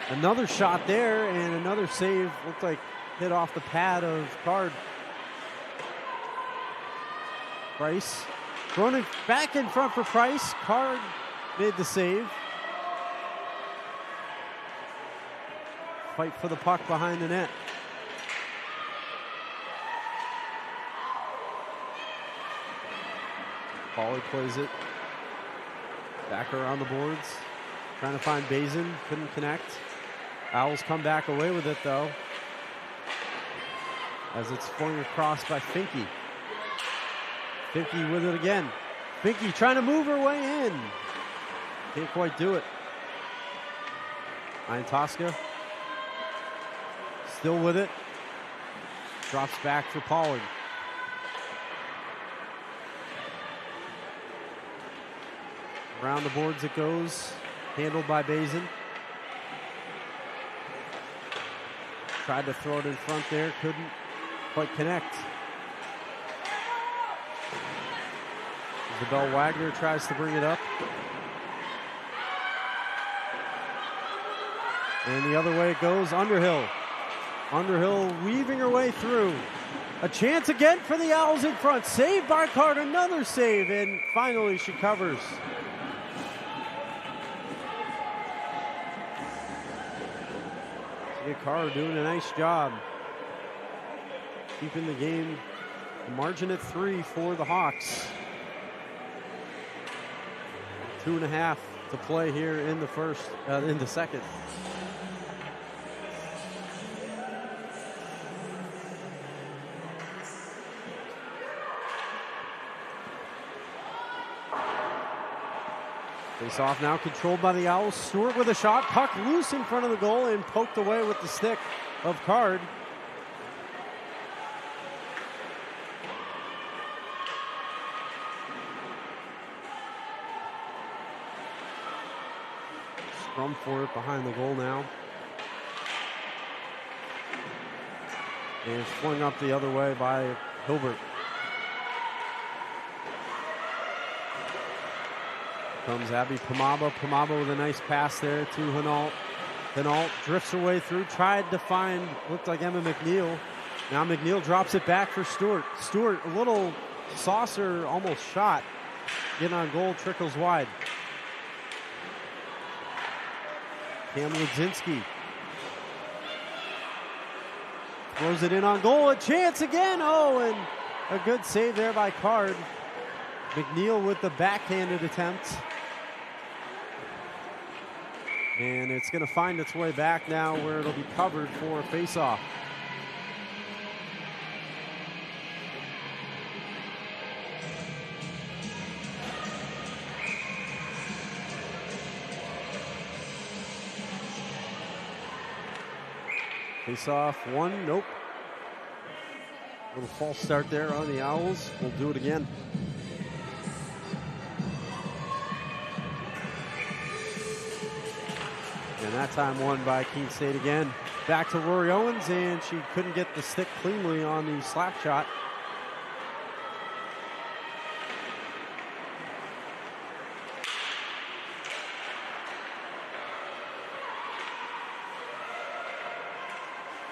Another shot there and another save. Looked like hit off the pad of Card. Price running back in front for Price. Card made the save. Fight for the puck behind the net. Pauly plays it. Back around the boards. Trying to find Bazin. Couldn't connect. Owls come back away with it, though, as it's flung across by Finke. Finke with it again. Finke trying to move her way in. Can't quite do it. Iantoska still with it. Drops back for Pollard. Around the boards it goes. Handled by Bazin. Tried to throw it in front there. Couldn't quite connect. Isabel Wagner tries to bring it up. And the other way it goes. Underhill. Underhill weaving her way through. A chance again for the Owls in front. Saved by Card. Another save. And finally she covers. Carr doing a nice job keeping the game margin at 3 for the Hawks. 2.5 to play here in the second. Face off now controlled by the Owls. Stewart with a shot. Puck loose in front of the goal and poked away with the stick of Card. scrum for it behind the goal now. And it's flung up the other way by Hilbert. Comes Abby Pomaba. Pomaba with a nice pass there to Hinault. Hinault drifts her way through, tried to find, looked like Emma McNeil. Now McNeil drops it back for Stewart. Stewart, a little saucer, almost shot. Getting on goal, trickles wide. Cam Ludzinski throws it in on goal, a chance again. Oh, and a good save there by Card. McNeil with the backhanded attempt. And it's going to find its way back now where it'll be covered for a face-off. Face-off one, nope. Little false start there on the Owls. We'll do it again. And that time won by Keene State again. Back to Rory Owens, and she couldn't get the stick cleanly on the slap shot.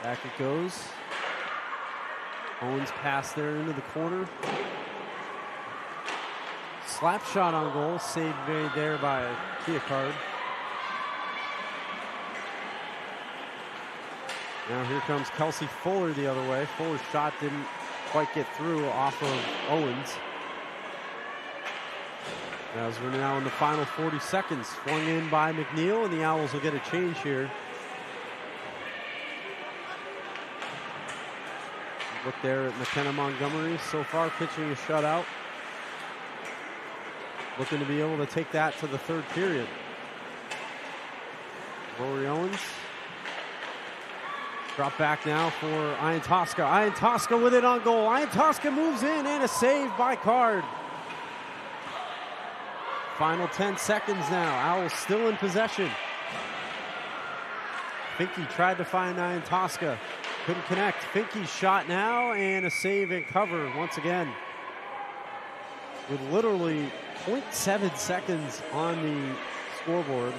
Back it goes. Owens pass there into the corner. Slap shot on goal, saved made there by Kia Card. Now here comes Kelsey Fuller the other way. Fuller's shot didn't quite get through off of Owens. As we're now in the final 40 seconds, flung in by McNeil, and the Owls will get a change here. Look there at McKenna Montgomery, so far pitching a shutout. Looking to be able to take that to the third period. Rory Owens. Drop back now for Ian Tosca. Ian Tosca with it on goal. Ian Tosca moves in, and a save by Card. Final 10 seconds now. Owls still in possession. Finke tried to find Ian Tosca. Couldn't connect. Finke's shot now, and a save and cover once again. With literally 0.7 seconds on the scoreboard.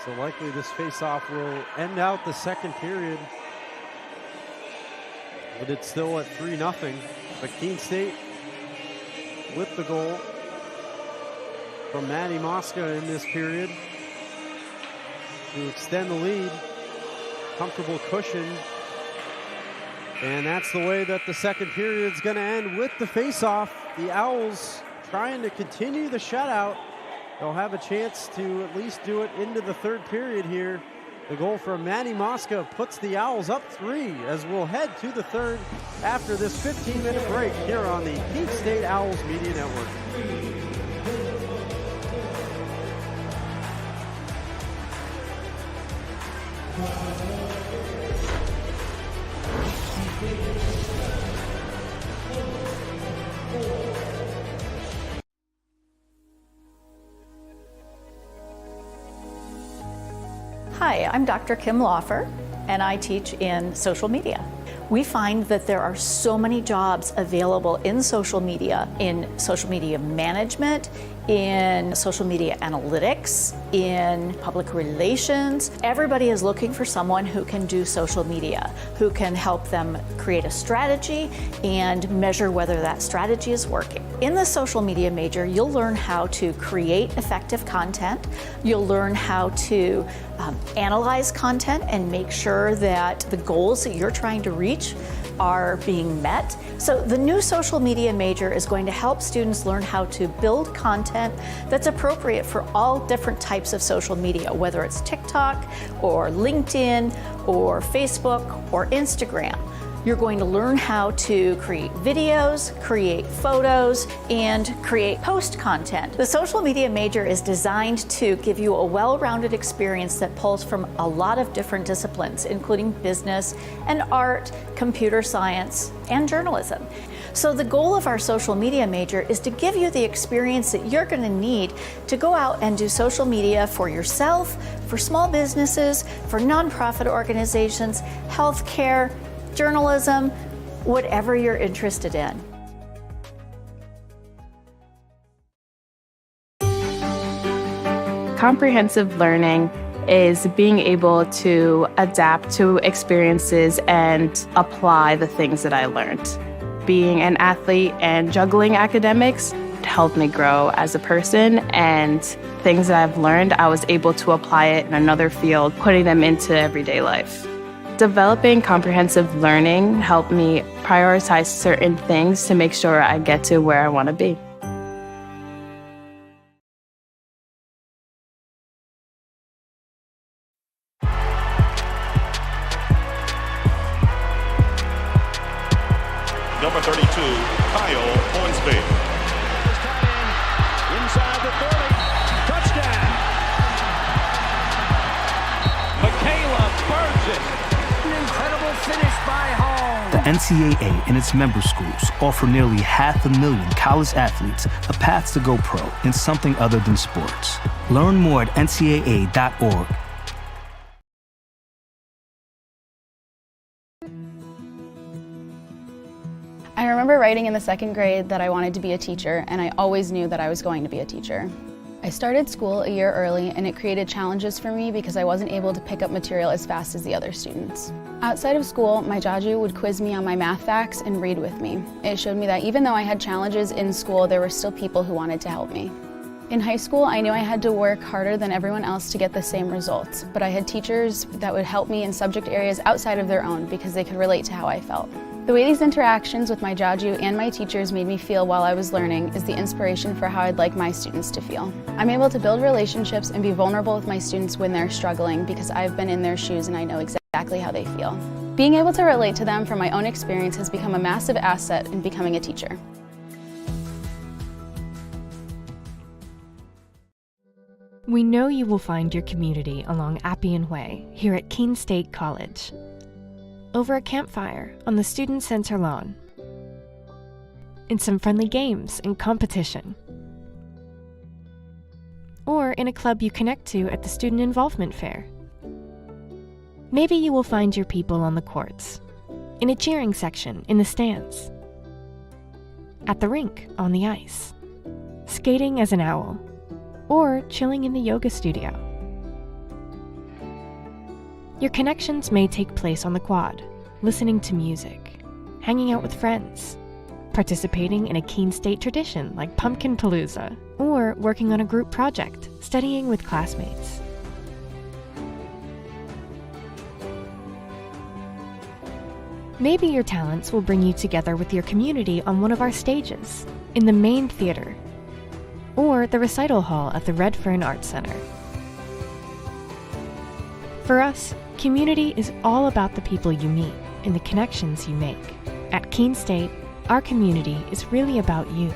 So likely this faceoff will end out the second period. But it's still at 3-0. But Keene State with the goal from Maddie Mosca in this period to extend the lead. Comfortable cushion. And that's the way that the second period is going to end, with the faceoff. The Owls trying to continue the shutout. They'll have a chance to at least do it into the third period here. The goal from Maddie Mosca puts the Owls up 3 as we'll head to the third after this 15-minute break here on the Keene State Owls Media Network. Hi, I'm Dr. Kim Laufer, and I teach in social media. We find that there are so many jobs available in social media management, in social media analytics, in public relations. Everybody is looking for someone who can do social media, who can help them create a strategy and measure whether that strategy is working. In the social media major, you'll learn how to create effective content. You'll learn how to analyze content and make sure that the goals that you're trying to reach are being met. So the new social media major is going to help students learn how to build content that's appropriate for all different types of social media, whether it's TikTok or LinkedIn or Facebook or Instagram. You're going to learn how to create videos, create photos, and create post content. The social media major is designed to give you a well-rounded experience that pulls from a lot of different disciplines, including business and art, computer science, and journalism. So the goal of our social media major is to give you the experience that you're going to need to go out and do social media for yourself, for small businesses, for nonprofit organizations, healthcare, journalism, whatever you're interested in. Comprehensive learning is being able to adapt to experiences and apply the things that I learned. Being an athlete and juggling academics helped me grow as a person, and things that I've learned, I was able to apply it in another field, putting them into everyday life. Developing comprehensive learning helped me prioritize certain things to make sure I get to where I want to be. Number 32, Kyle Hornsby. Inside the 30, touchdown. Michaela burns it. An incredible finish by Hall. The NCAA and its member schools offer nearly 500,000 college athletes a path to go pro in something other than sports. Learn more at ncaa.org. I remember writing in the second grade that I wanted to be a teacher, and I always knew that I was going to be a teacher. I started school a year early, and it created challenges for me because I wasn't able to pick up material as fast as the other students. Outside of school, my jaju would quiz me on my math facts and read with me. It showed me that even though I had challenges in school, there were still people who wanted to help me. In high school, I knew I had to work harder than everyone else to get the same results, but I had teachers that would help me in subject areas outside of their own because they could relate to how I felt. The way these interactions with my jaju and my teachers made me feel while I was learning is the inspiration for how I'd like my students to feel. I'm able to build relationships and be vulnerable with my students when they're struggling because I've been in their shoes and I know exactly how they feel. Being able to relate to them from my own experience has become a massive asset in becoming a teacher. We know you will find your community along Appian Way here at Keene State College. Over a campfire on the student center lawn, in some friendly games and competition, or in a club you connect to at the student involvement fair. Maybe you will find your people on the courts, in a cheering section in the stands, at the rink on the ice, skating as an owl, or chilling in the yoga studio. Your connections may take place on the quad, listening to music, hanging out with friends, participating in a Keene State tradition like Pumpkin Palooza, or working on a group project, studying with classmates. Maybe your talents will bring you together with your community on one of our stages, in the main theater, or the recital hall at the Red Fern Arts Center. For us, community is all about the people you meet and the connections you make. At Keene State, our community is really about you.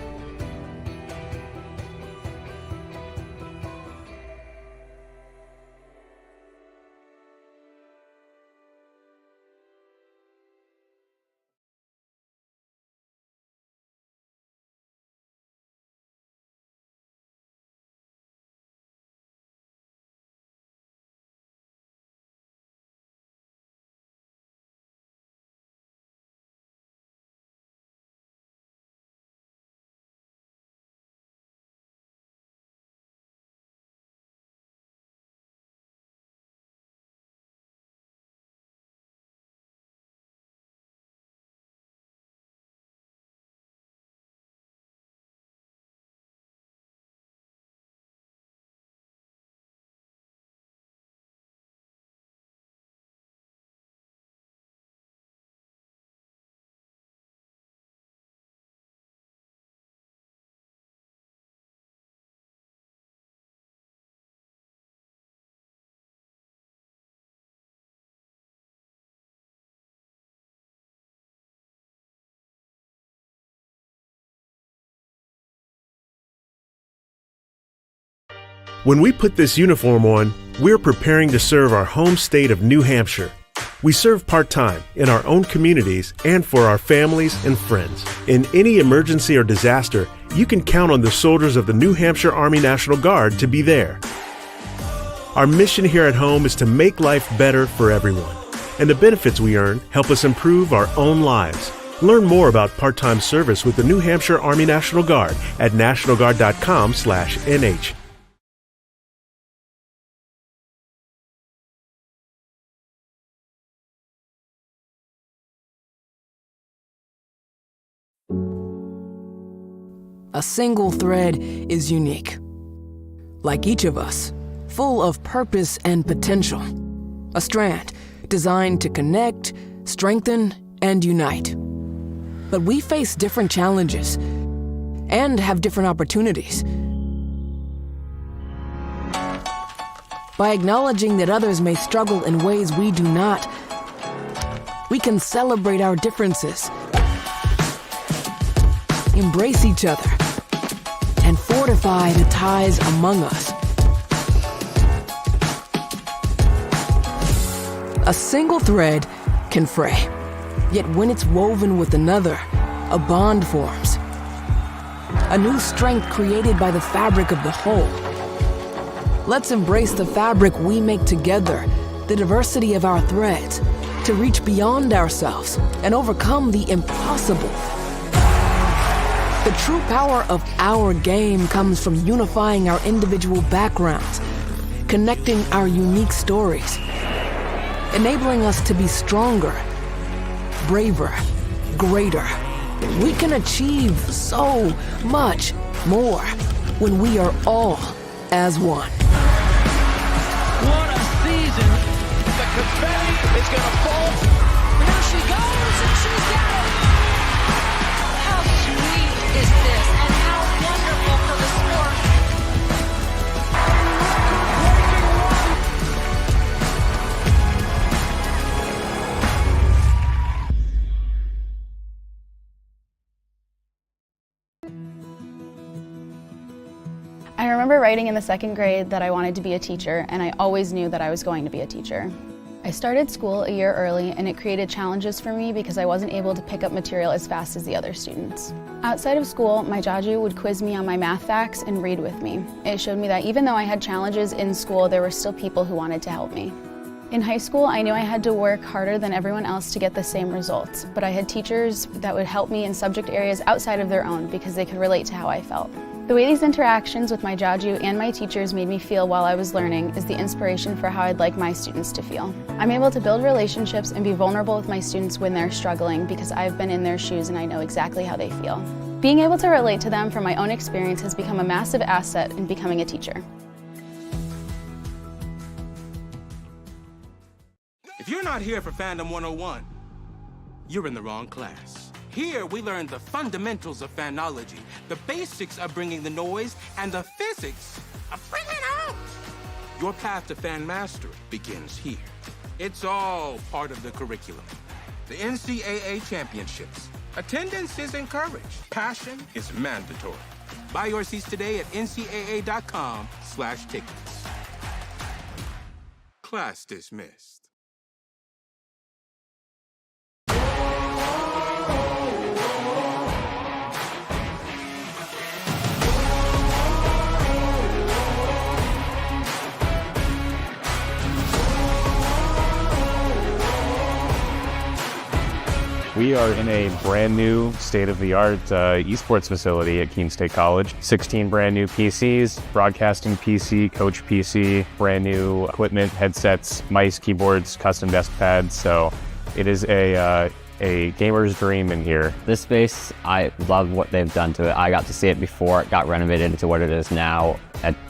When we put this uniform on, we're preparing to serve our home state of New Hampshire. We serve part-time in our own communities and for our families and friends. In any emergency or disaster, you can count on the soldiers of the New Hampshire Army National Guard to be there. Our mission here at home is to make life better for everyone, and the benefits we earn help us improve our own lives. Learn more about part-time service with the New Hampshire Army National Guard at nationalguard.com/NH. A single thread is unique. Like each of us, full of purpose and potential. A strand designed to connect, strengthen, and unite. But we face different challenges and have different opportunities. By acknowledging that others may struggle in ways we do not, we can celebrate our differences, embrace each other, and fortify the ties among us. A single thread can fray, yet when it's woven with another, a bond forms. A new strength created by the fabric of the whole. Let's embrace the fabric we make together, the diversity of our threads, to reach beyond ourselves and overcome the impossible. The true power of our game comes from unifying our individual backgrounds, connecting our unique stories, enabling us to be stronger, braver, greater. We can achieve so much more when we are all as one. What a season! The confetti is going to fall. There she goes, and she's got it! How sweet is this, and how wonderful for the sport! I remember writing in the second grade that I wanted to be a teacher, and I always knew that I was going to be a teacher. I started school a year early, and it created challenges for me because I wasn't able to pick up material as fast as the other students. Outside of school, my jaju would quiz me on my math facts and read with me. It showed me that even though I had challenges in school, there were still people who wanted to help me. In high school, I knew I had to work harder than everyone else to get the same results, but I had teachers that would help me in subject areas outside of their own because they could relate to how I felt. The way these interactions with my jaju and my teachers made me feel while I was learning is the inspiration for how I'd like my students to feel. I'm able to build relationships and be vulnerable with my students when they're struggling because I've been in their shoes and I know exactly how they feel. Being able to relate to them from my own experience has become a massive asset in becoming a teacher. If you're not here for Fandom 101, you're in the wrong class. Here, we learn the fundamentals of fanology, the basics of bringing the noise, and the physics of bringing it out. Your path to fan mastery begins here. It's all part of the curriculum. The NCAA Championships. Attendance is encouraged. Passion is mandatory. Buy your seats today at ncaa.com/tickets. Class dismissed. We are in a brand new state-of-the-art esports facility at Keene State College. 16 brand new PCs, broadcasting PC, coach PC, brand new equipment, headsets, mice, keyboards, custom desk pads. So it is a gamer's dream in here. This space, I love what they've done to it. I got to see it before it got renovated into what it is now.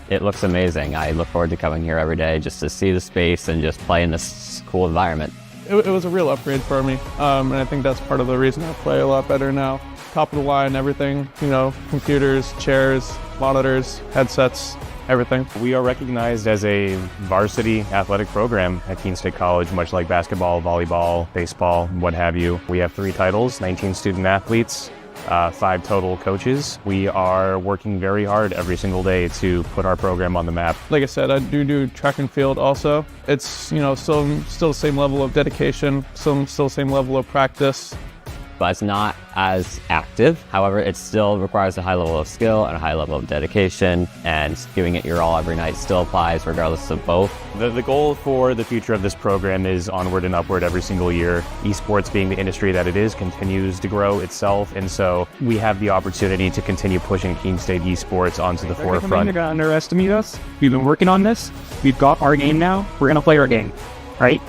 It looks amazing. I look forward to coming here every day just to see the space and just play in this cool environment. It was a real upgrade for me, and I think that's part of the reason I play a lot better now. Top of the line, everything, you know, computers, chairs, monitors, headsets, everything. We are recognized as a varsity athletic program at Keene State College, much like basketball, volleyball, baseball, what have you. We have 3 titles, 19 student athletes, 5 total coaches. We are working very hard every single day to put our program on the map. Like I said, I do track and field also. It's, still the same level of dedication, still the same level of practice. But it's not as active. However, it still requires a high level of skill and a high level of dedication, and giving it your all every night still applies regardless of both. The goal for the future of this program is onward and upward every single year. Esports, being the industry that it is, continues to grow itself, and so we have the opportunity to continue pushing Keene State esports onto the forefront. They're going to underestimate us. We've been working on this. We've got our game now. We're going to play our game, right?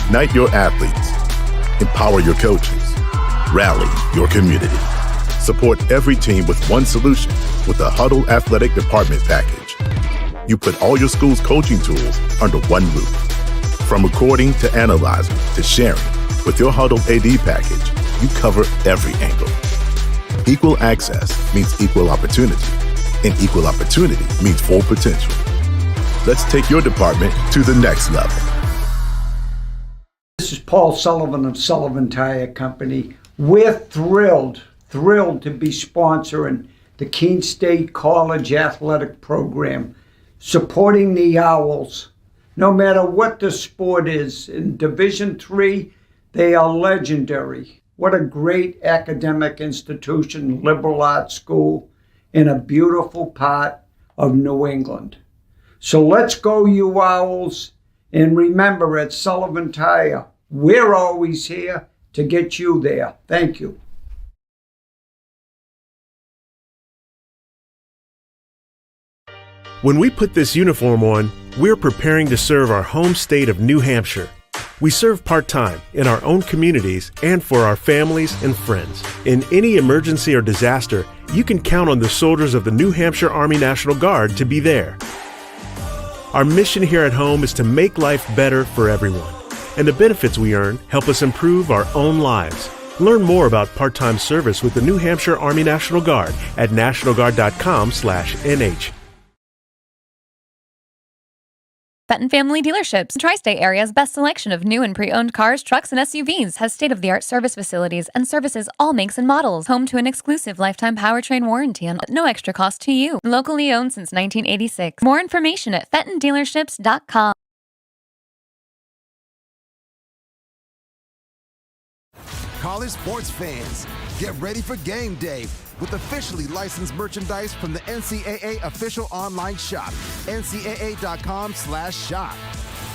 Ignite your athletes. Empower your coaches. Rally your community. Support every team with one solution with the Huddle Athletic Department Package. You put all your school's coaching tools under one roof. From recording to analyzing to sharing, with your Huddle AD package, you cover every angle. Equal access means equal opportunity, and equal opportunity means full potential. Let's take your department to the next level. This is Paul Sullivan of Sullivan Tire Company. We're thrilled to be sponsoring the Keene State College Athletic Program, supporting the Owls. No matter what the sport is, in Division III, they are legendary. What a great academic institution, liberal arts school, in a beautiful part of New England. So let's go, you Owls. And remember, at Sullivan Tire, we're always here to get you there. Thank you. When we put this uniform on, we're preparing to serve our home state of New Hampshire. We serve part-time in our own communities and for our families and friends. In any emergency or disaster, you can count on the soldiers of the New Hampshire Army National Guard to be there. Our mission here at home is to make life better for everyone, and the benefits we earn help us improve our own lives. Learn more about part-time service with the New Hampshire Army National Guard at nationalguard.com/NH. Fenton Family Dealerships, Tri-State area's best selection of new and pre-owned cars, trucks, and SUVs, has state-of-the-art service facilities and services all makes and models. Home to an exclusive lifetime powertrain warranty and no extra cost to you. Locally owned since 1986. More information at fentondealerships.com. College sports fans, get ready for game day with officially licensed merchandise from the NCAA official online shop, ncaa.com/shop.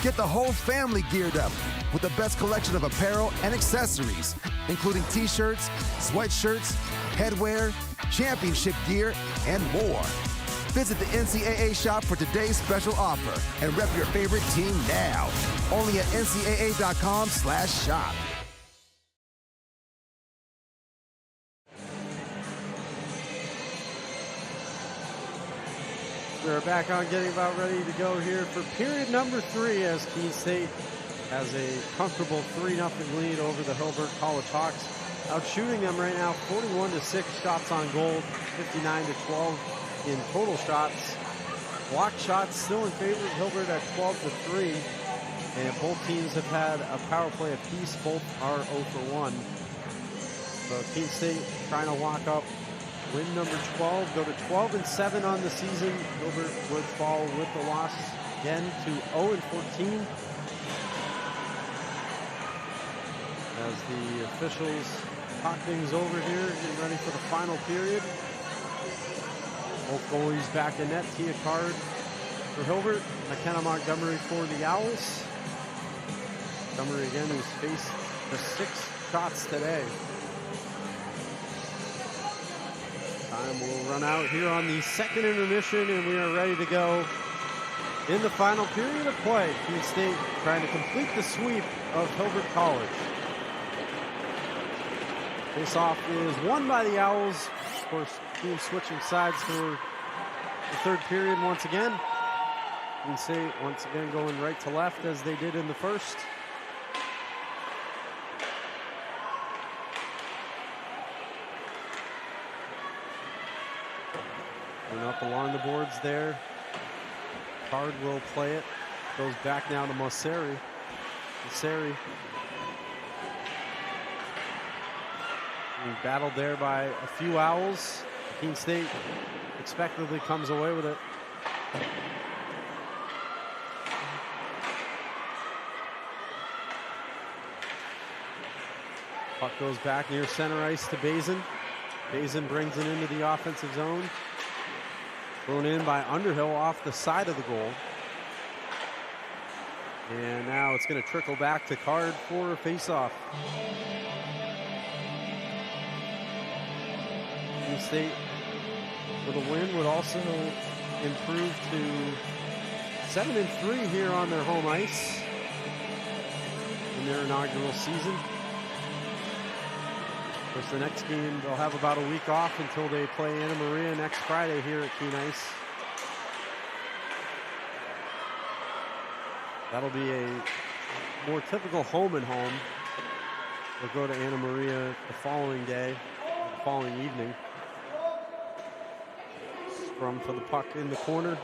Get the whole family geared up with the best collection of apparel and accessories, including t-shirts, sweatshirts, headwear, championship gear, and more. Visit the NCAA shop for today's special offer and rep your favorite team now. Only at ncaa.com/shop. We're back on getting about ready to go here for period number 3 as Keene State has a comfortable 3-0 lead over the Hilbert College Hawks. Out shooting them right now, 41-6 shots on goal, 59-12 in total shots. Block shots still in favor of Hilbert at 12-3. And both teams have had a power play apiece. Both are 0 for 1. So Keene State trying to lock up win number 12, go to 12-7 on the season. Hilbert would fall with the loss again to 0-14. As the officials talk things over here, getting ready for the final period. Both goalies back in net. Tia Card for Hilbert, McKenna Montgomery for the Owls. Montgomery again, who's faced just 6 shots today. Time will run out here on the second intermission, and we are ready to go in the final period of play. Keene State trying to complete the sweep of Hilbert College. Face-off is won by the Owls. Of course, Keene switching sides for the third period once again. Keene State once again going right to left as they did in the first. And up along the boards there. Card will play it. Goes back now to Mosseri. necessary. Being battled there by a few Owls. Keene State expectedly comes away with it. Puck goes back near center ice to Bazin. Bazin brings it into the offensive zone. Thrown in by Underhill off the side of the goal. And now it's going to trickle back to Card for a faceoff. Keene State with a win would also improve to 7-3 here on their home ice in their inaugural season. Of course, the next game, they'll have about a week off until they play Anna Maria next Friday here at Keene Ice. That'll be a more typical home and home. They'll go to Anna Maria the following day, the following evening. Scrum for the puck in the corner.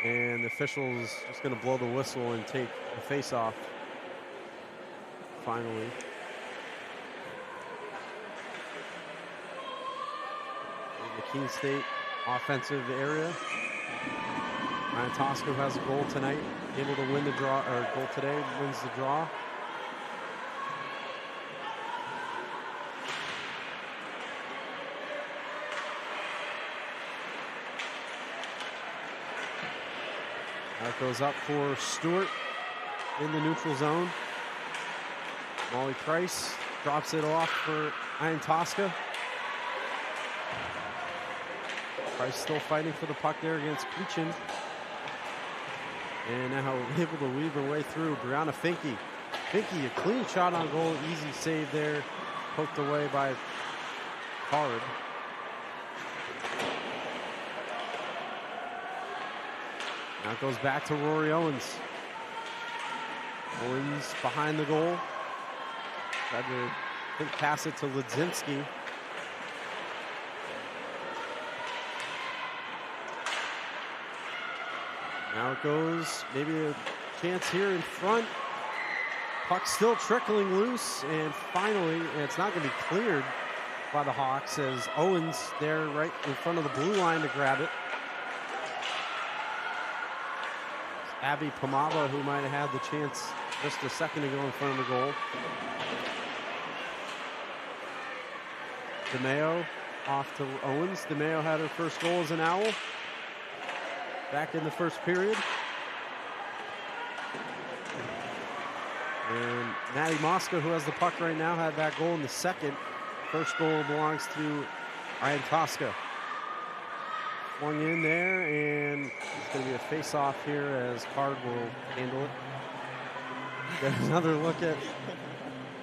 And the official's just going to blow the whistle and take the face-off finally. The Keene State offensive area. Ryan Tosco has a goal tonight, able to win the draw, or goal today, wins the draw. That goes up for Stewart in the neutral zone. Molly Price drops it off for Ryan Tosca. Price still fighting for the puck there against Peachin. And now able to weave her way through. Brianna Finke. Finke, a clean shot on goal. Easy save there. Poked away by Card. Now it goes back to Rory Owens. Owens behind the goal. Tried to pass it to Ledzinski. Now it goes, maybe a chance here in front. Puck still trickling loose, and finally, it's not going to be cleared by the Hawks as Owens there right in front of the blue line to grab it. Abby Pomaba, who might have had the chance just a second ago in front of the goal. DeMeo off to Owens. DeMeo had her first goal as an Owl back in the first period. And Maddie Mosca, who has the puck right now, had that goal in the second. First goal belongs to Ryan Tosca. Flung in there, and it's going to be a face-off here as Card will handle it. There's another look at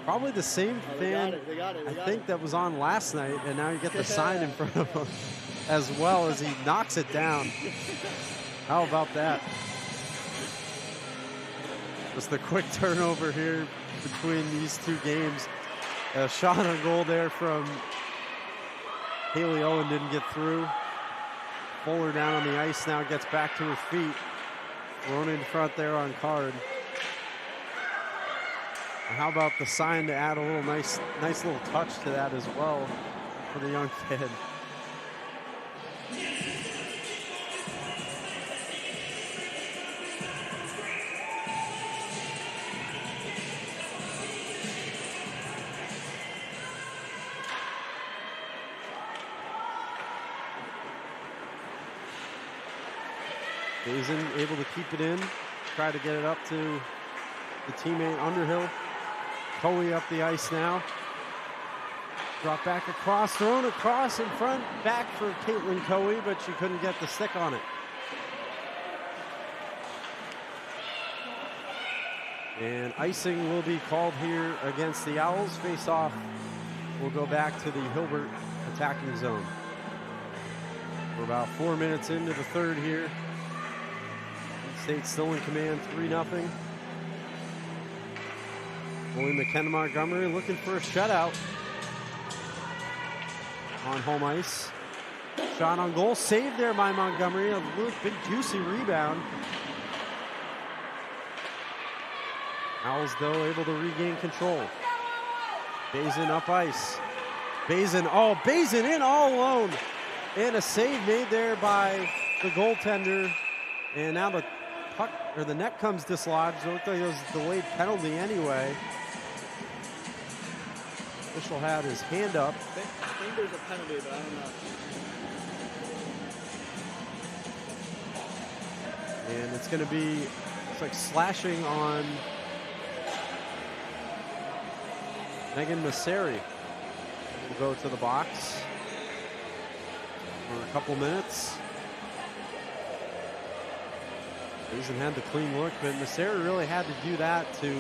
probably the same fan, I think, that was on last night, and now you get the sign in front of him as well as he knocks it down. How about that? Just a quick turnover here between these two games. A shot on goal there from Haley Owen didn't get through. Fuller down on the ice now, gets back to her feet. Thrown in front there on Card. And how about the sign to add a little nice little touch to that as well for the young kid. Bazin able to keep it in, try to get it up to the teammate Underhill. Coey up the ice now. Drop back across, thrown across in front, back for Caitlin Coey, but she couldn't get the stick on it. And icing will be called here against the Owls. Face off will go back to the Hilbert attacking zone. We're about 4 minutes into the third here. State still in command, 3-0. Willie McKenna Montgomery looking for a shutout on home ice. Shot on goal, saved there by Montgomery. A little big juicy rebound. Owls, though, able to regain control. Bazin up ice. Bazin in all alone. And a save made there by the goaltender. And now the puck, or the net comes dislodged. It looked like it was a delayed penalty anyway. Official had his hand up. I think there's a penalty, but I don't know. And it's going to be, it's like slashing on Megan Masseri. Will go to the box for a couple minutes. Bazin had the clean look, but Masseri really had to do that to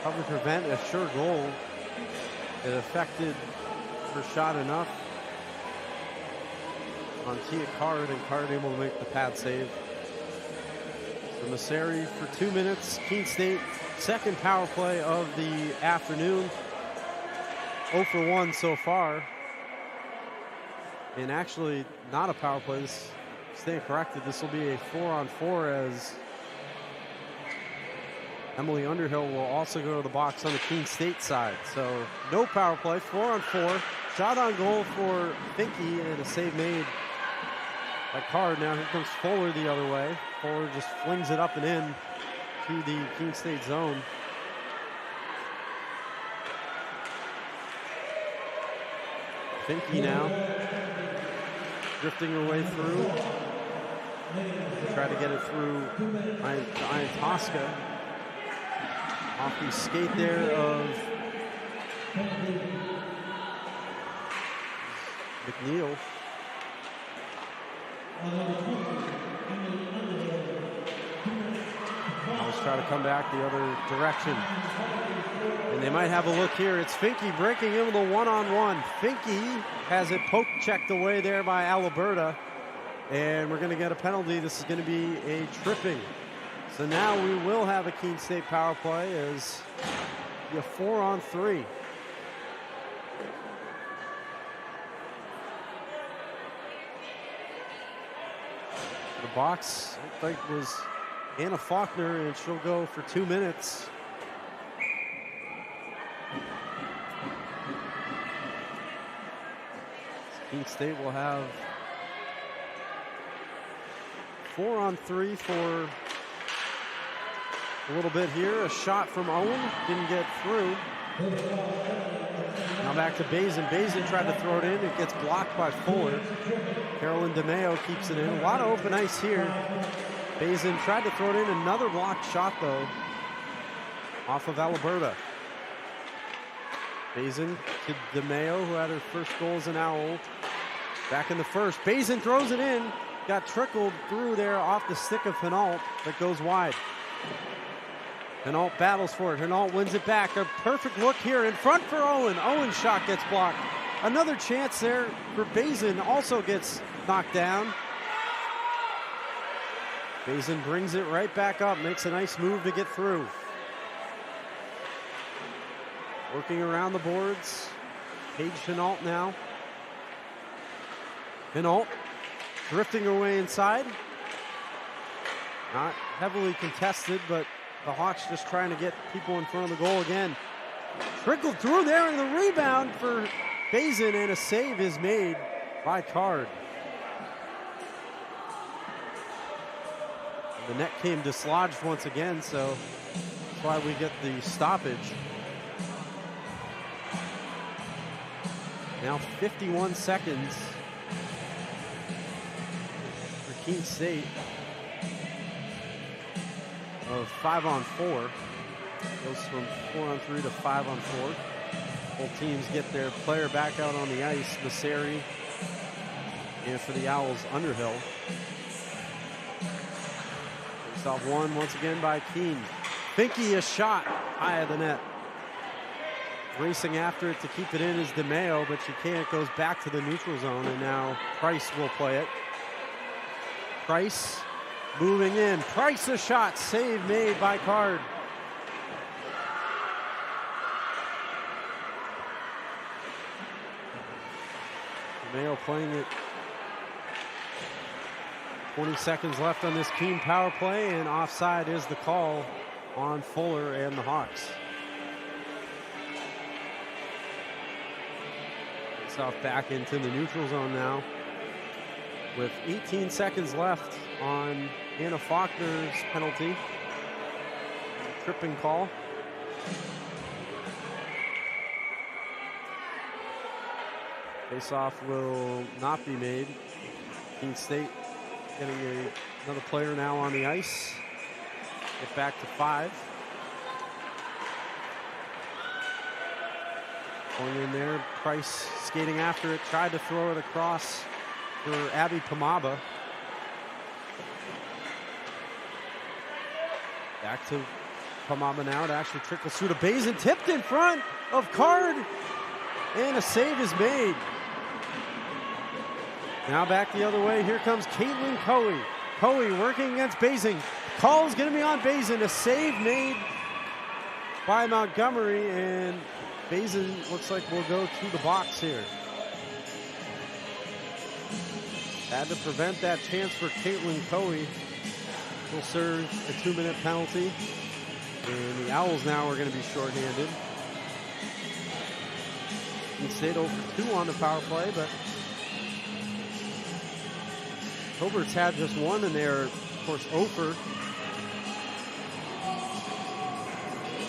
probably prevent a sure goal. It affected her shot enough on Tia Card, and Card able to make the pad save. So Masseri for 2 minutes. Keene State, second power play of the afternoon. 0 for 1 so far. And actually not a power play. This, staying corrected, this will be a 4-on-4 as Emily Underhill will also go to the box on the Keene State side. So no power play, 4-on-4. Shot on goal for Finke and a save made by Card. Now here comes Fuller the other way. Fuller just flings it up and in to the Keene State zone. Finke now drifting her way through. Try to get it through Ian Tosca. Off the skate there of McNeil. Let's try to come back the other direction. And they might have a look here. It's Finke breaking in with a one-on-one. Finke has it poke checked away there by Alberta. And we're going to get a penalty. This is going to be a tripping. So now we will have a Keene State power play as a 4-on-3. The box, looked like it was Anna Faulkner, and she'll go for 2 minutes. Keene State will have 4-on-3 for a little bit here. A shot from Owen, didn't get through. Now back to Bazin. Bazin tried to throw it in. It gets blocked by Fuller. Carolyn DeMeo keeps it in. A lot of open ice here. Bazin tried to throw it in. Another blocked shot, though, off of Alberta. Bazin to DeMeo, who had her first goal as an Owl. Back in the first. Bazin throws it in. Got trickled through there off the stick of Hinault, that goes wide. Hinault battles for it. Hinault wins it back. A perfect look here in front for Owen. Owen's shot gets blocked. Another chance there for Bazin, also gets knocked down. Bazin brings it right back up, makes a nice move to get through. Working around the boards. Paige Hinault now. Hinault drifting her way inside. Not heavily contested, but the Hawks just trying to get people in front of the goal again. Trickled through there, and the rebound for Bazin, and a save is made by Card. The net came dislodged once again, so that's why we get the stoppage. Now 51 seconds for Keene State of 5-on-4. Goes from 4-on-3 to 5-on-4. Both teams get their player back out on the ice. Masseri, and for the Owls, Underhill. Face off one once again by Keene. Finke, a shot high of the net. Racing after it to keep it in is DeMeo, but she can't. Goes back to the neutral zone, and now Price will play it. Price moving in. Price, a shot. Save made by Card. DeMeo playing it. 20 seconds left on this Keene power play, and offside is the call. on Fuller and the Hawks. Face off back into the neutral zone now, with 18 seconds left on Anna Faulkner's penalty. Tripping call. Face-off will not be made. Keene State getting another player now on the ice. Get back to 5. Going in there, Price skating after it, tried to throw it across for Abby Pomaba. Back to Pomaba now to actually trickle through to Bazin, tipped in front of Card, and a save is made. Now back the other way, here comes Caitlin Coey. Coey working against Bazin. Call is going to be on Bazin. A save made by Montgomery, and Bazin looks like we'll go to the box here. Had to prevent that chance for Caitlin Coey. Will serve a 2-minute penalty. And the Owls now are going to be shorthanded. Keene State 0 for 2 on the power play, but Hilbert's had just one, and they're, of course, 0 for.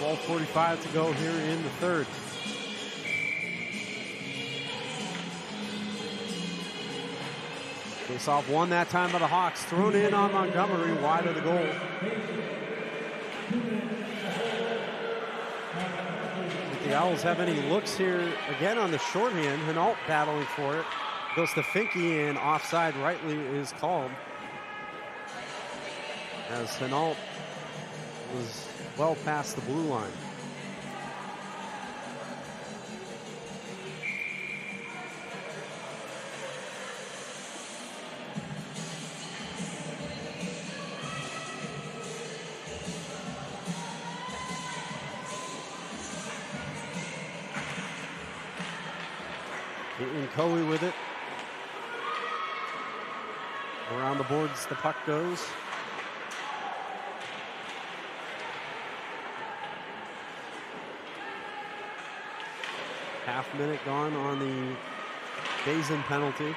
12:45 to go here in the third. Face off won that time by the Hawks. Thrown in on Montgomery, wide of the goal. If the Owls have any looks here again on the shorthand, Hinault battling for it. Goes to Finke, and offside rightly is called. As Hinault was well past the blue line. Caitlin Coey with it. Around the boards the puck goes. Half minute gone on the Bazin penalty.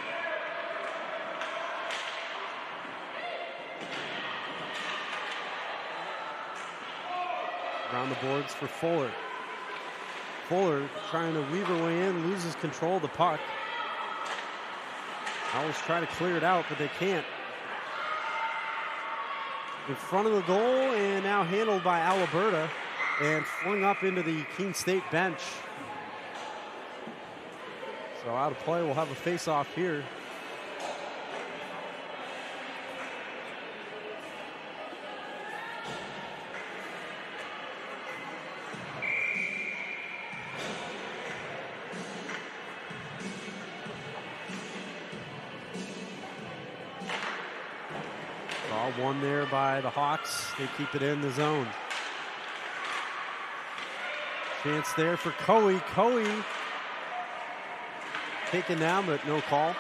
Around the boards for Fuller. Fuller trying to weave her way in, loses control of the puck. Owls try to clear it out, but they can't. In front of the goal, and now handled by Alberta, and flung up into the Keene State bench. So out of play, we'll have a face-off here. Ball won there by the Hawks. They keep it in the zone. Chance there for Coey. Coey taken down, but no call.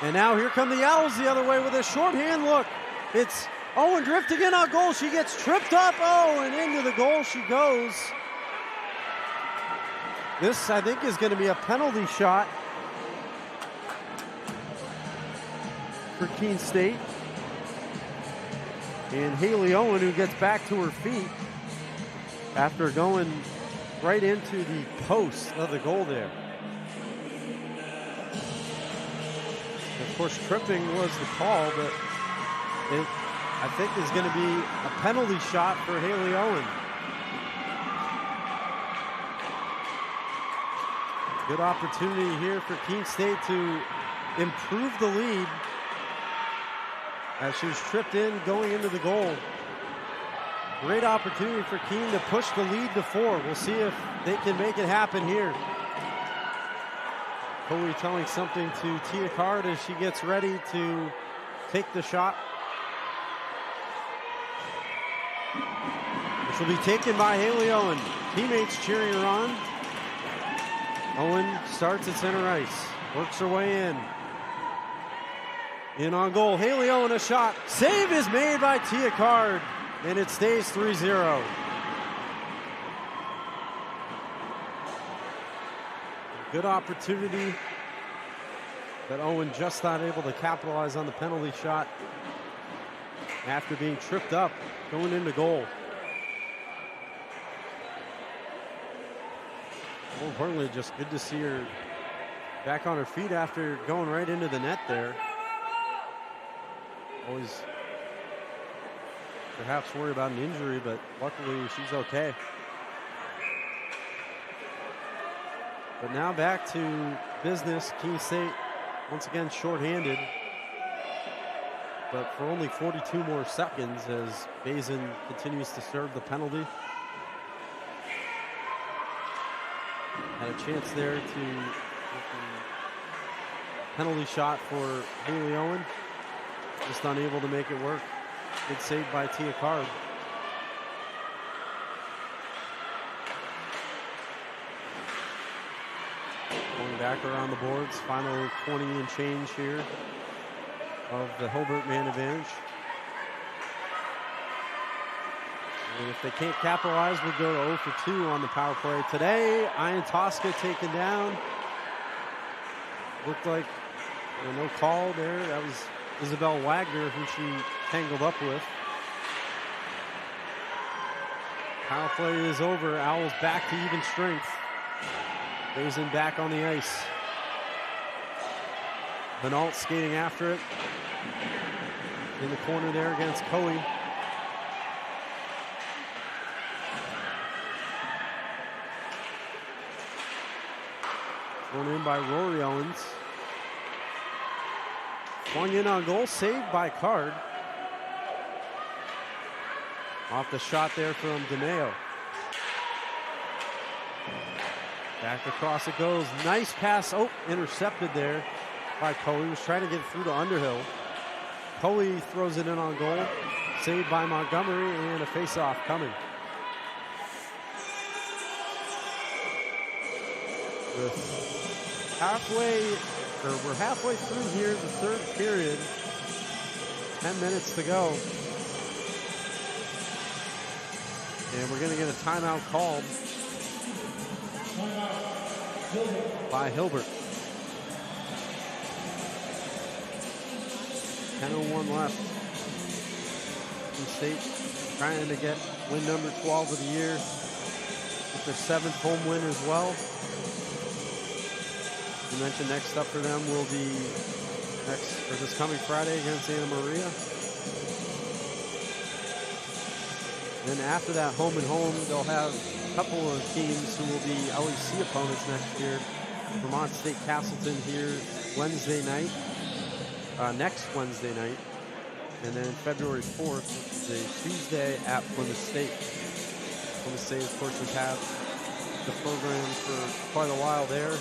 And now here come the Owls the other way with a shorthand look. It's Owen drifting in on goal. She gets tripped up. Oh, and into the goal she goes. This, I think, is going to be a penalty shot for Keene State. And Haley Owen, who gets back to her feet after going right into the post of the goal there. Of course, tripping was the call, but it, I think, is going to be a penalty shot for Haley Owen. Good opportunity here for Keene State to improve the lead as she was tripped in going into the goal. Great opportunity for Keene to push the lead to 4. We'll see if they can make it happen here. Coey telling something to Tia Card as she gets ready to take the shot. This will be taken by Haley Owen. Teammates cheering her on. Owen starts at center ice. Works her way in. In on goal, Haley Owen a shot. Save is made by Tia Card. And it stays 3-0. Good opportunity, but Owen just not able to capitalize on the penalty shot after being tripped up going into goal. More importantly, just good to see her back on her feet after going right into the net there. Always perhaps worry about an injury, but luckily she's okay. But now back to business. Keene State once again shorthanded, but for only 42 more seconds as Bazin continues to serve the penalty. Had a chance there to get the penalty shot for Haley Owen. Just unable to make it work. Good save by Tia Card. Going back around the boards. Final 20 and change here of the Hilbert man advantage. And if they can't capitalize, we'll go to 0 for 2 on the power play today. Ian Tosca taken down. Looked like no call there. That was Isabel Wagner who she tangled up with. Power play is over. Owls back to even strength. Bazin back on the ice. Bernalt skating after it. In the corner there against Coe. Thrown in by Rory Owens. Flung in on goal, saved by Card. Off the shot there from DeMeo. Back across it goes. Nice pass. Oh, intercepted there by Coe. He was trying to get through to Underhill. Coe throws it in on goal. Saved by Montgomery, and a face-off coming. We're halfway through here, the third period. 10 minutes to go. And we're going to get a timeout called by Hilbert. 10:01 left. Keene State trying to get win number 12 of the year with their 7th home win as well. You mentioned next up for them will be this coming Friday against Santa Maria. Then after that, home and home, they'll have a couple of teams who will be LEC opponents next year. Vermont State Castleton here Wednesday night, next Wednesday night. And then February 4th, the Tuesday at Plymouth State. Plymouth State, of course, has had the program for quite a while there.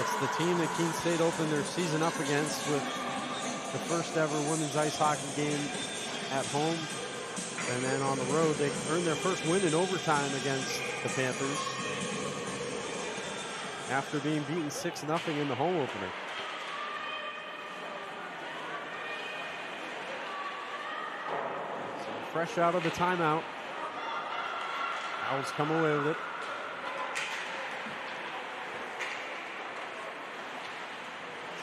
It's the team that Keene State opened their season up against with the first ever women's ice hockey game at home. And then on the road, they earned their first win in overtime against the Panthers after being beaten 6-0 in the home opener. So fresh out of the timeout. Owls come away with it.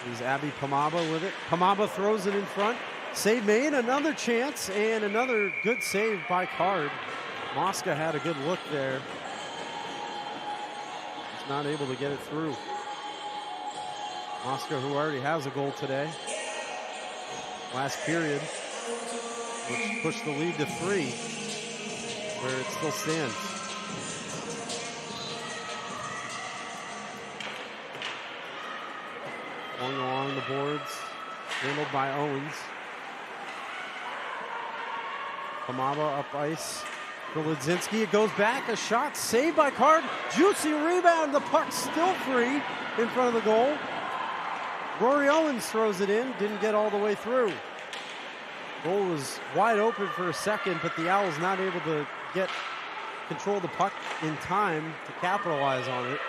Here's Abby Pomaba with it. Pomaba throws it in front. Save made, another chance, and another good save by Card. Mosca had a good look there. He's not able to get it through. Mosca, who already has a goal today. Last period, which pushed the lead to 3, where it still stands. Going along the boards, handled by Owens. Pomaba up ice for Ledzinski. It goes back, a shot saved by Card. Juicy rebound, the puck still free in front of the goal. Rory Owens throws it in, didn't get all the way through. Goal was wide open for a second, but the Owls not able to get control of the puck in time to capitalize on it.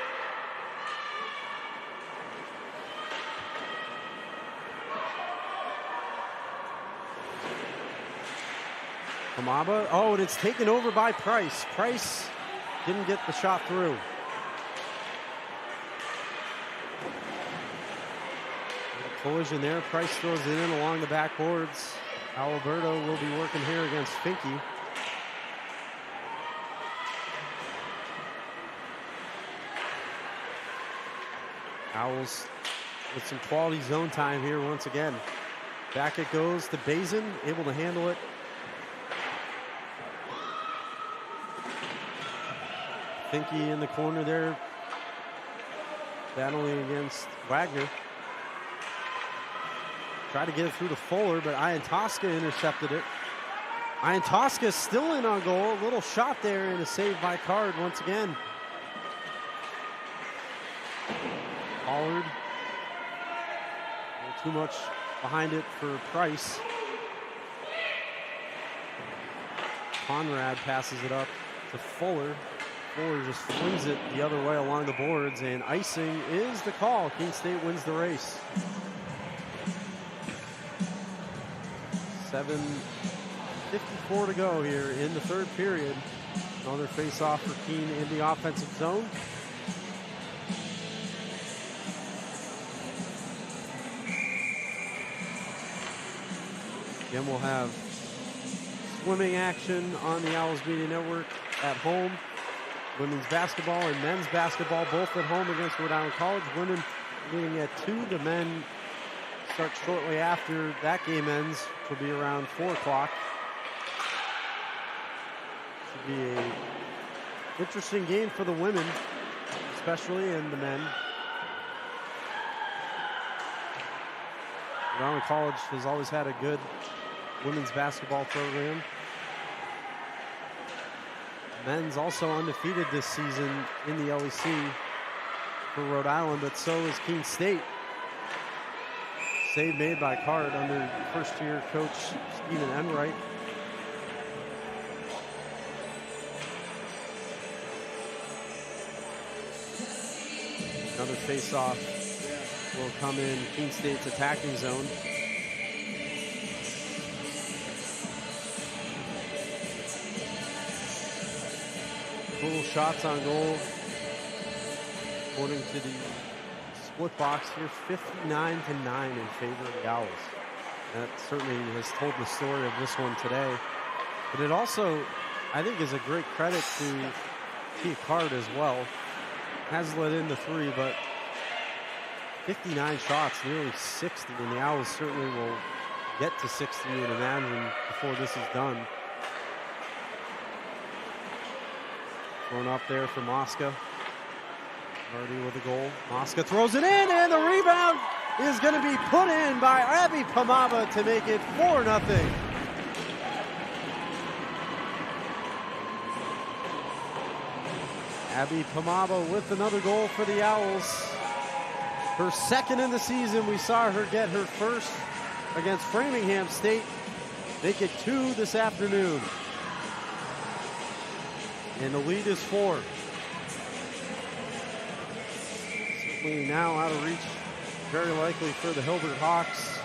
Pamaba, oh, and it's taken over by Price. Price didn't get the shot through. Collision there. Price throws it in along the backboards. Alberto will be working here against Finke. Owls with some quality zone time here once again. Back it goes to Bazin, able to handle it. Finke in the corner there, battling against Wagner. Tried to get it through to Fuller, but Ian Tosca intercepted it. Ian Tosca still in on goal. A little shot there and a save by Card once again. Pollard. A little too much behind it for Price. Conrad passes it up to Fuller. Fuller just flings it the other way along the boards, and icing is the call. Keene State wins the race. 7:54 to go here in the third period. Another face-off for Keene in the offensive zone. Again, we'll have swimming action on the Owls Media Network at home. Women's basketball and men's basketball both at home against Rhode Island College. Women meeting at 2. The men start shortly after that game ends, which will be around 4 o'clock. Should be an interesting game for the women, especially, and the men. Rhode Island College has always had a good women's basketball program. Men's also undefeated this season in the LEC for Rhode Island, but so is Keene State. Save made by Card under first-year coach Stephen Enright. Another face-off will come in Keene State's attacking zone. Total shots on goal, according to the split box here, 59-9 in favor of the Owls. That certainly has told the story of this one today. But it also, I think, is a great credit to Keith Card as well. Has let in the 3, but 59 shots, nearly 60, and the Owls certainly will get to 60 and imagine before this is done. Thrown up there for Mosca. Already with a goal. Mosca throws it in, and the rebound is going to be put in by Abby Pamaba to make it 4-0. Abby Pamaba with another goal for the Owls. Her second in the season. We saw her get her first against Framingham State. Make it 2 this afternoon. And the lead is 4. Certainly now out of reach, very likely for the Hilbert Hawks,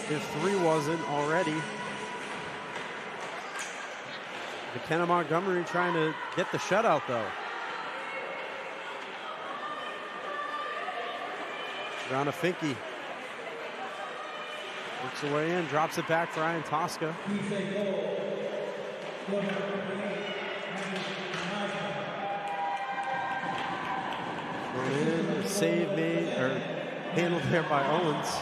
if 3 wasn't already. McKenna Montgomery trying to get the shutout, though. Down to Finke. Works away in, drops it back for Ryan Tosca. Thrown in, a save made, or handled there by Owens.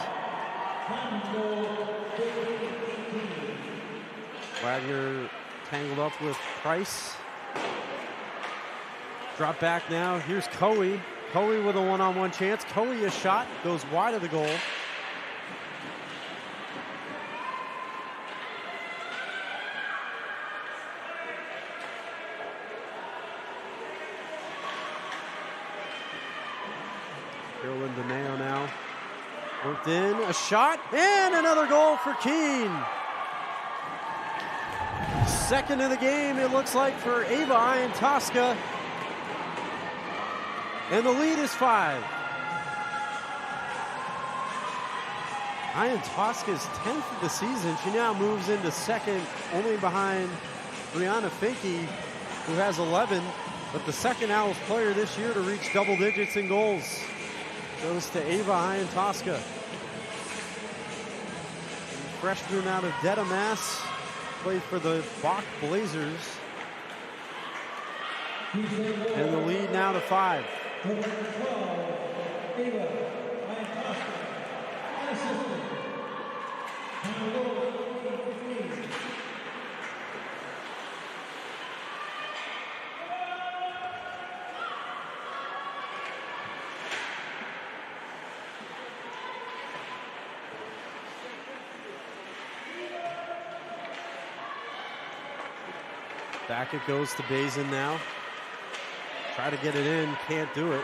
Wagner tangled up with Price. Drop back now, here's Coe. Coe with a one-on-one chance. Coe a shot, goes wide of the goal. Carolyn DeMeo now. Worked in, a shot, and another goal for Keene. Second of the game, it looks like, for Ava Ian Tosca. And the lead is 5. Iantoska's 10th of the season. She now moves into second, only behind Brianna Finke, who has 11, but the second Owls player this year to reach double digits in goals goes to Ava Iantoska. Freshman out of Dedham, Mass, played for the Bach Blazers. And the lead now to 5. Back it goes to Bazin now. Try to get it in, can't do it.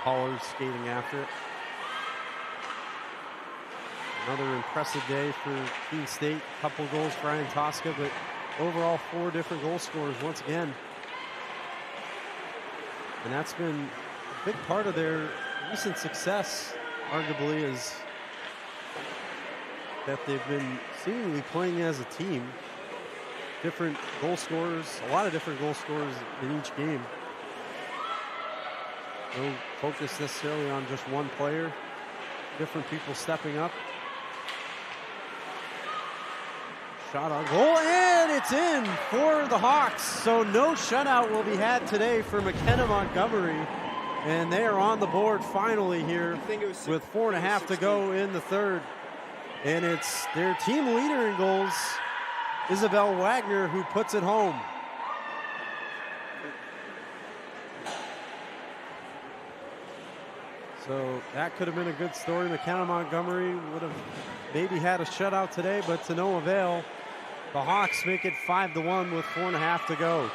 Pollard skating after it. Another impressive day for Keene State. Couple goals for Iantoska, but overall 4 different goal scorers once again. And that's been a big part of their recent success, arguably, is that they've been seemingly playing as a team. Different goal scorers, a lot of different goal scorers in each game. No focus necessarily on just one player. Different people stepping up. Shot on goal, and it's in for the Hawks. So no shutout will be had today for McKenna Montgomery. And they are on the board finally here with 4.5 to go in the third. And it's their team leader in goals, Isabel Wagner, who puts it home. So that could have been a good story. McKenna Montgomery would have maybe had a shutout today, but to no avail. The Hawks make it 5-1 with 4.5 to go.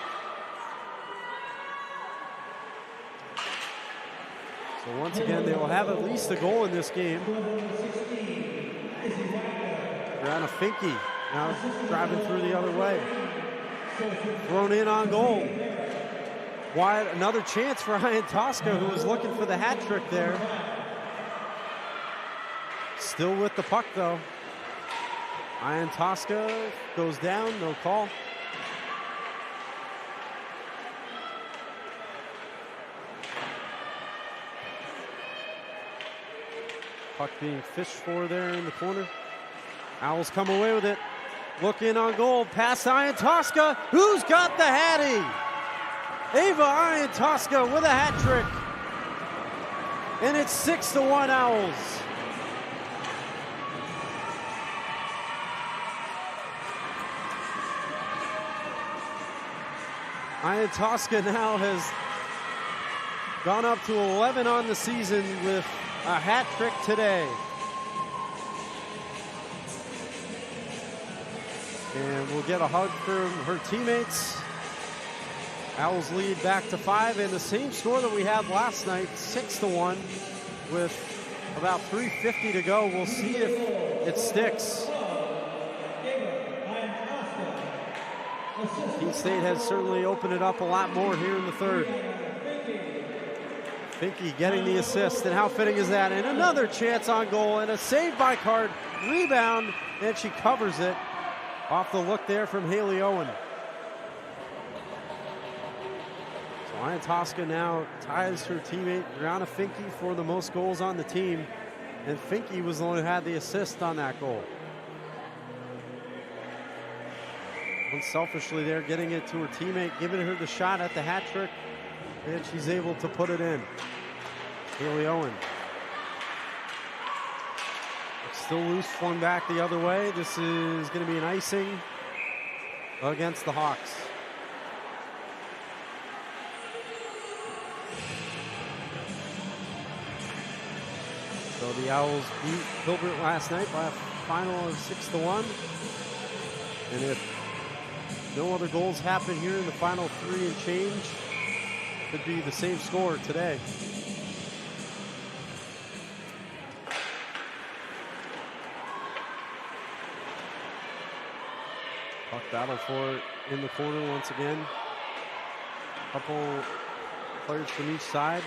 So once again, they will have at least a goal in this game. Brianna Finke now driving through the other way. Thrown in on goal. Wide, another chance for Iantoska, who was looking for the hat trick there. Still with the puck, though. Iantoska goes down, no call. Puck being fished for there in the corner. Owls come away with it. Look in on goal, past Iantoska. Who's got the Hattie? Ava Iantoska with a hat trick. And it's 6-1 Owls. Iantoska now has gone up to 11 on the season with a hat trick today. And we'll get a hug from her teammates. Owls lead back to 5, and the same score that we had last night, 6-1, with about 3:50 to go. We'll see if it sticks. Keene State has certainly opened it up a lot more here in the third. Finke getting the assist, and how fitting is that? And another chance on goal, and a save by Card, rebound, and she covers it. Off the look there from Haley Owen. So Iantoska now ties her teammate Brianna Finke for the most goals on the team, and Finke was the one who had the assist on that goal. Unselfishly there, getting it to her teammate, giving her the shot at the hat trick, and she's able to put it in. Haley Owen. Still loose, flung back the other way. This is going to be an icing against the Hawks. So the Owls beat Hilbert last night by a final of 6-1. And if no other goals happen here in the final 3 and change, could be the same score today. Puck battle for it in the corner once again. Couple players from each side.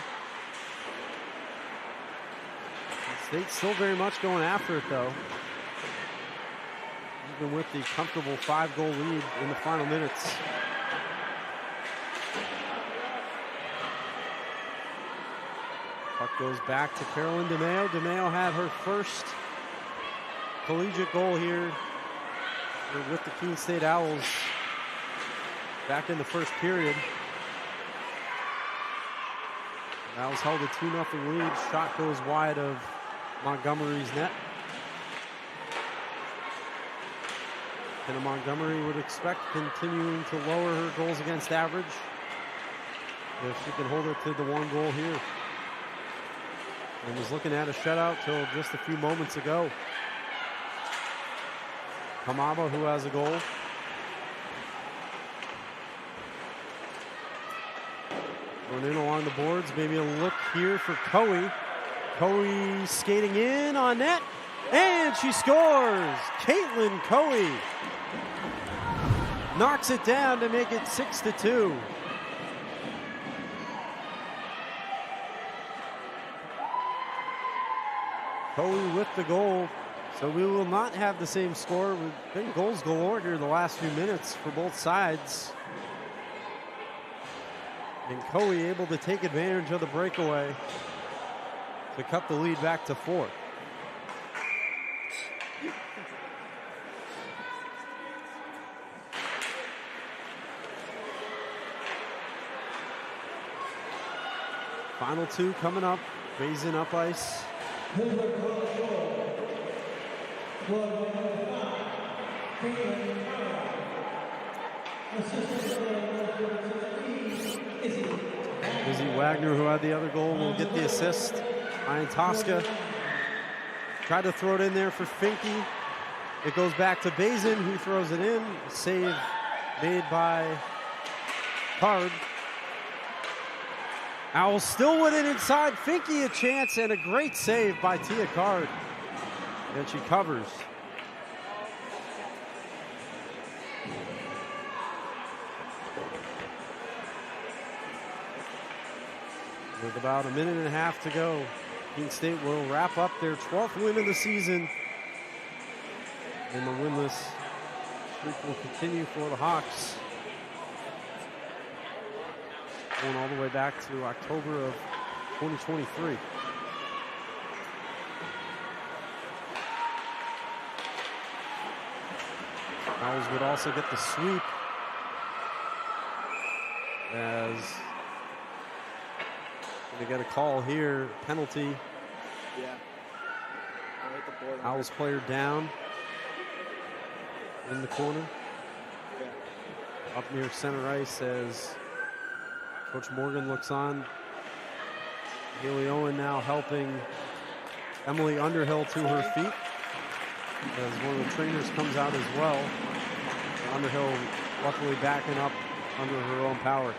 It's State's still very much going after it, though. Even with the comfortable 5-goal lead in the final minutes. Puck goes back to Carolyn DeMeo. DeMeo had her first collegiate goal here with the Keene State Owls back in the first period. Owls held a 2-0 lead. Shot goes wide of Montgomery's net. Kenna Montgomery would expect continuing to lower her goals against average if she can hold it to the 1 goal here. And was looking at a shutout till just a few moments ago. Hamaba, who has a goal. Going in along the boards, maybe a look here for Coe. Coe skating in on net, and she scores! Caitlin Coe knocks it down to make it 6-2. Coe with the goal, so we will not have the same score. We've been goals galore here the last few minutes for both sides. And Coe able to take advantage of the breakaway to cut the lead back to 4. Final 2 coming up. Basin up ice. Izzy Wagner, who had the other goal, will get the assist. Ryan Tosca tried to throw it in there for Finke. It goes back to Bazin, who throws it in. Save made by Card. Owls still with it inside. Finke a chance and a great save by Tia Card. And she covers. With about a minute and a half to go, Keene State will wrap up their 12th win of the season. And the winless streak will continue for the Hawks. Going all the way back to October of 2023. Owls would also get the sweep as they get a call here, penalty. Yeah. Owls player down in the corner. Yeah. Up near center ice as Coach Morgan looks on. Haley Owen now helping Emily Underhill to her feet as one of the trainers comes out as well. Underhill luckily backing up under her own power.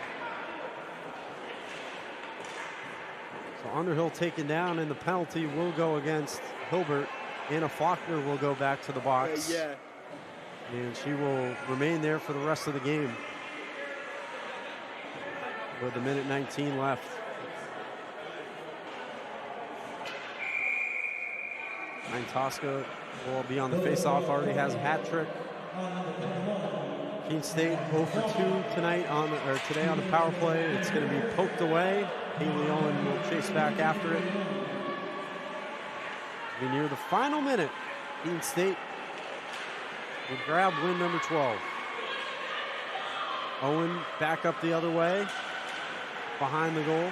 So Underhill taken down, and the penalty will go against Hilbert. Anna Faulkner will go back to the box. Yeah. And she will remain there for the rest of the game with a minute 19 left. Ryan Tosca will be on the face-off, already has a hat trick. Keene State 0 for 2 today on the power play. It's going to be poked away. Haley Owen will chase back after it. Be near the final minute. Keene State will grab win number 12. Owen back up the other way, behind the goal.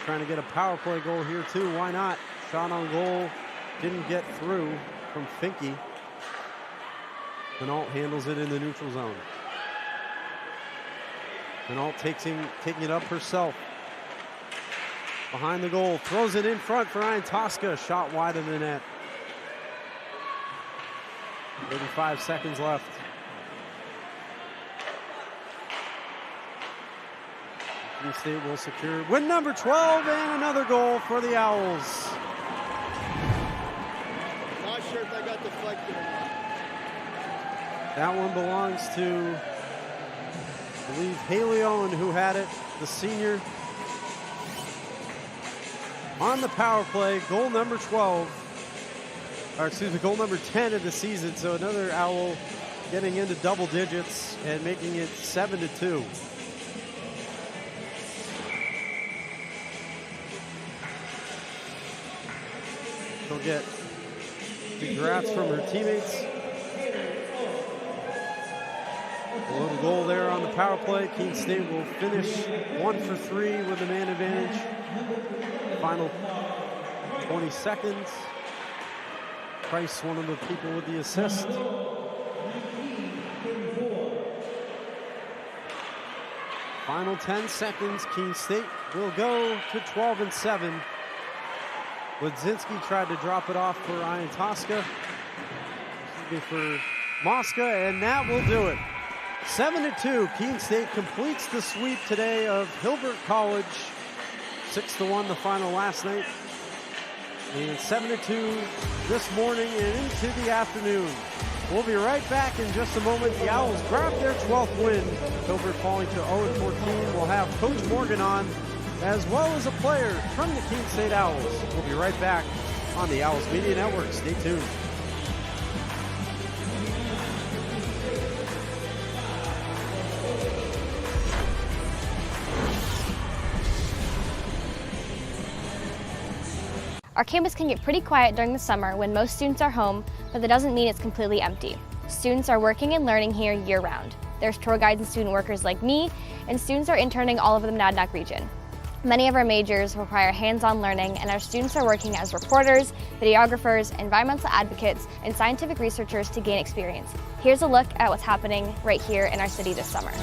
Trying to get a power play goal here too. Why not? Shot on goal didn't get through from Finke. Denault handles it in the neutral zone. Denault taking it up herself. Behind the goal, throws it in front for Ryan Tosca. Shot wide of the net. 35 seconds left. Keene State will secure win number 12 and another goal for the Owls. Not sure if I got deflected or not. That one belongs to, I believe, Haley Owen, who had it, the senior. on the power play, goal number 12. Or excuse me, goal number 10 of the season. So another Owl getting into double digits and making it 7-2. She'll get congrats from her teammates. A little goal there on the power play. Keene State will finish 1 for 3 with a man advantage. Final 20 seconds. Price, one of the people with the assist. Final 10 seconds. Keene State will go to 12-7. Wadzinski tried to drop it off for Ian Tosca. For Mosca, and that will do it. 7-2. Keene State completes the sweep today of Hilbert College. 6-1 the final last night. And 7-2 this morning and into the afternoon. We'll be right back in just a moment. The Owls grab their 12th win. Hilbert falling to 0-14. We'll have Coach Morgan on, as well as a player from the Keene State Owls. We'll be right back on the Owls Media Network. Stay tuned. Our campus can get pretty quiet during the summer when most students are home, but that doesn't mean it's completely empty. Students are working and learning here year-round. There's tour guides and student workers like me, and students are interning all over the Monadnock region. Many of our majors require hands-on learning, and our students are working as reporters, videographers, environmental advocates, and scientific researchers to gain experience. Here's a look at what's happening right here in our city this summer.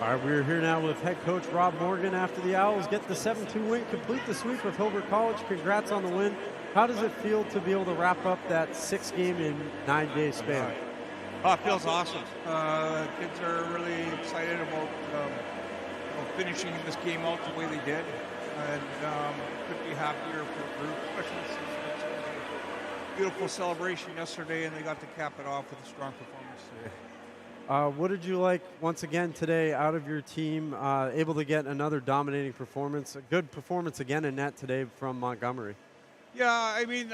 All right, we're here now with head coach Rob Morgan after the Owls get the 7-2 win, complete the sweep of Hilbert College. Congrats on the win. How does it feel to be able to wrap up that 6-game in 9-day span? Oh, it feels awesome. Kids are really excited about finishing this game out the way they did, and couldn't be happier for the group, especially since it's a beautiful celebration yesterday, and they got to cap it off with a strong performance today. What did you like once again today out of your team? Able to get another dominating performance, a good performance again in net today from Montgomery. Yeah, I mean,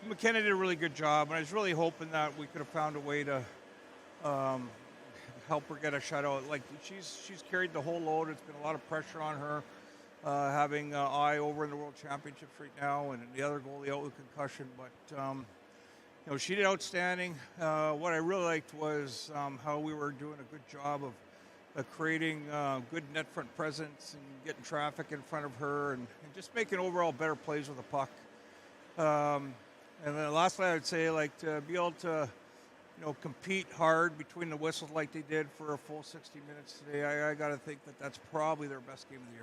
McKenna did a really good job, and I was really hoping that we could have found a way to help her get a shutout. Like she's carried the whole load. It's been a lot of pressure on her, having eye over in the World Championships right now, and the other goalie out with concussion. But she did outstanding. What I really liked was how we were doing a good job of creating good net front presence and getting traffic in front of her, and just making overall better plays with the puck. And then lastly, I would say, like, to be able to, compete hard between the whistles like they did for a full 60 minutes today, I got to think that that's probably their best game of the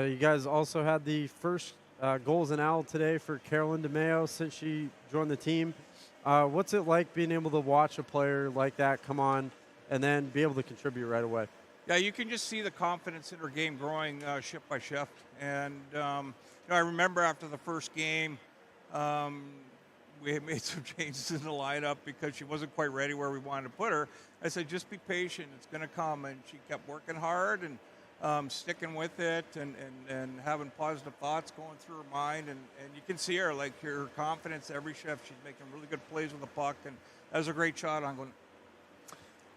year. You guys also had the first goals in Owl today for Carolyn DeMeo since she joined the team. What's it like being able to watch a player like that come on and then be able to contribute right away? Yeah, you can just see the confidence in her game growing shift by shift. And I remember after the first game, we had made some changes in the lineup because she wasn't quite ready where we wanted to put her. I said, just be patient. It's going to come. And she kept working hard and sticking with it and having positive thoughts going through her mind. And you can see her, like, her confidence every shift. She's making really good plays with the puck. And that was a great shot on going.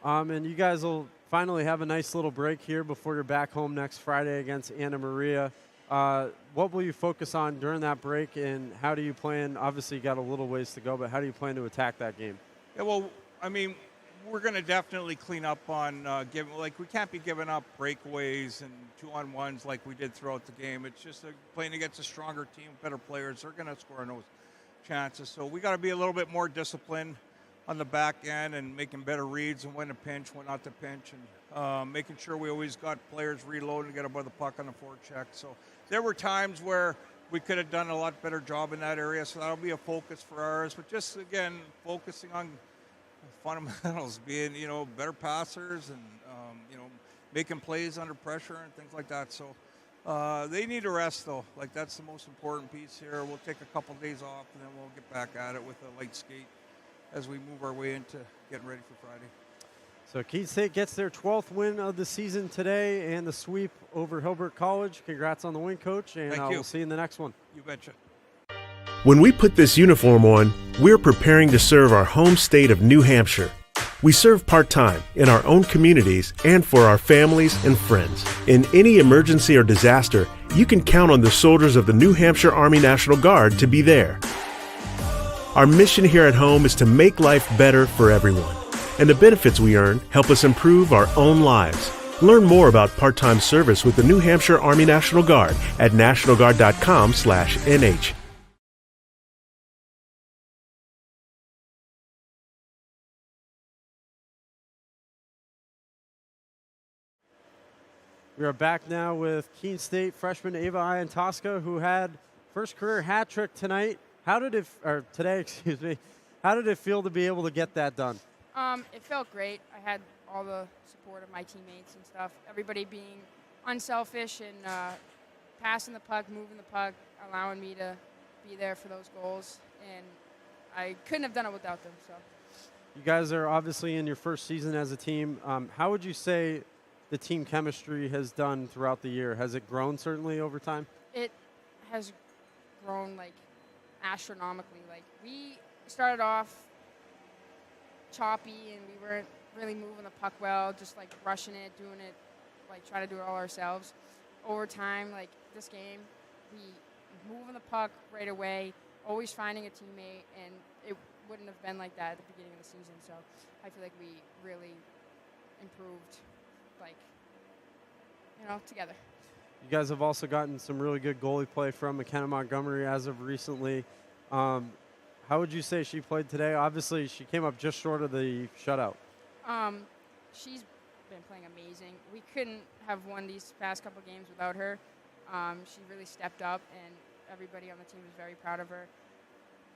And you guys will finally have a nice little break here before you're back home next Friday against Anna Maria. What will you focus on during that break, and how do you plan? Obviously, you got a little ways to go, but how do you plan to attack that game? Yeah, well, I mean, we're going to definitely clean up on we can't be giving up breakaways and 2-on-1s like we did throughout the game. It's just playing against a stronger team, better players. They're going to score on those chances. So we got to be a little bit more disciplined on the back end and making better reads and when to pinch, when not to pinch, and making sure we always got players reloading to get above the puck on the forecheck. So there were times where we could have done a lot better job in that area, so that'll be a focus for ours. But just, again, focusing on fundamentals, being, better passers and, making plays under pressure and things like that. So they need to rest, though. Like, that's the most important piece here. We'll take a couple days off, and then we'll get back at it with a light skate as we move our way into getting ready for Friday. So Keene State gets their 12th win of the season today and the sweep over Hilbert College. Congrats on the win, Coach, and we'll see you in the next one. You betcha. When we put this uniform on, we're preparing to serve our home state of New Hampshire. We serve part-time in our own communities and for our families and friends. In any emergency or disaster, you can count on the soldiers of the New Hampshire Army National Guard to be there. Our mission here at home is to make life better for everyone, and the benefits we earn help us improve our own lives. Learn more about part-time service with the New Hampshire Army National Guard at nationalguard.com/NH. We are back now with Keene State freshman Ava Iantosca, who had first career hat trick tonight. How did it feel to be able to get that done? It felt great. I had all the support of my teammates and stuff. Everybody being unselfish and passing the puck, moving the puck, allowing me to be there for those goals. And I couldn't have done it without them. So, you guys are obviously in your first season as a team. How would you say the team chemistry has done throughout the year? Has it grown certainly over time? It has grown like astronomically. Like, we started off choppy and we weren't really moving the puck well, just like rushing it, doing it, like trying to do it all ourselves. Over time, like this game, we moving the puck right away, always finding a teammate, and it wouldn't have been like that at the beginning of the season. So I feel like we really improved, like, together. You guys have also gotten some really good goalie play from McKenna Montgomery as of recently. How would you say she played today? Obviously, she came up just short of the shutout. She's been playing amazing. We couldn't have won these past couple games without her. She really stepped up, and everybody on the team was very proud of her.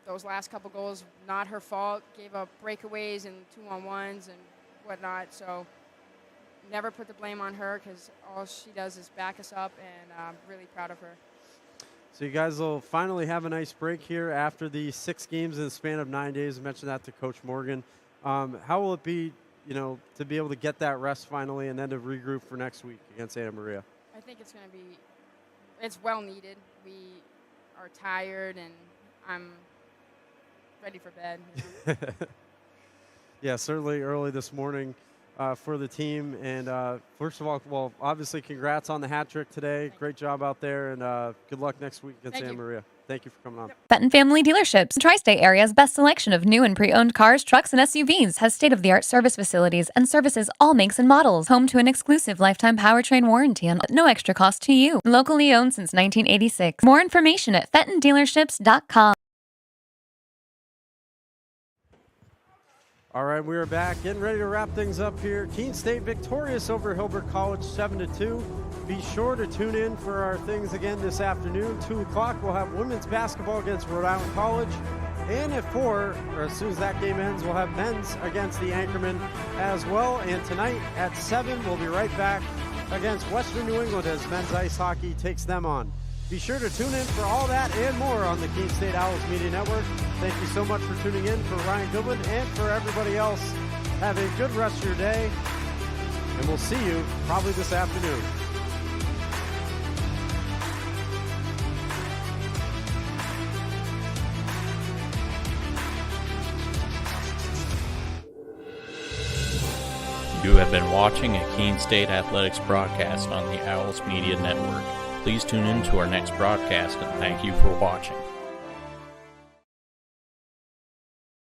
Those last couple goals, not her fault. Gave up breakaways and 2-on-1s and whatnot. So never put the blame on her because all she does is back us up, and I'm really proud of her. So you guys will finally have a nice break here after the 6 games in the span of 9 days. I mentioned that to Coach Morgan. How will it be, to be able to get that rest finally and then to regroup for next week against Santa Maria? I think it's going to be, it's well needed. We are tired, and I'm ready for bed. Yeah, certainly early this morning for the team. And first of all, well, obviously congrats on the hat trick today. Great job out there, and good luck next week against Santa Maria. Thank you for coming on. Fenton Family Dealerships, Tri-State area's best selection of new and pre-owned cars, trucks, and SUVs, has state-of-the-art service facilities and services all makes and models. Home to an exclusive lifetime powertrain warranty and no extra cost to you. Locally owned since 1986. More information at fentondealerships.com. All right, we are back, getting ready to wrap things up here. Keene State victorious over Hilbert College 7-2. Be sure to tune in for our things again this afternoon. 2 o'clock, we'll have women's basketball against Rhode Island College. And at 4, or as soon as that game ends, we'll have men's against the Anchormen as well. And tonight at 7, we'll be right back against Western New England as men's ice hockey takes them on. Be sure to tune in for all that and more on the Keene State Owls Media Network. Thank you so much for tuning in. For Ryan Goodwin and for everybody else, have a good rest of your day, and we'll see you probably this afternoon. You have been watching a Keene State Athletics broadcast on the Owls Media Network. Please tune in to our next broadcast, and thank you for watching.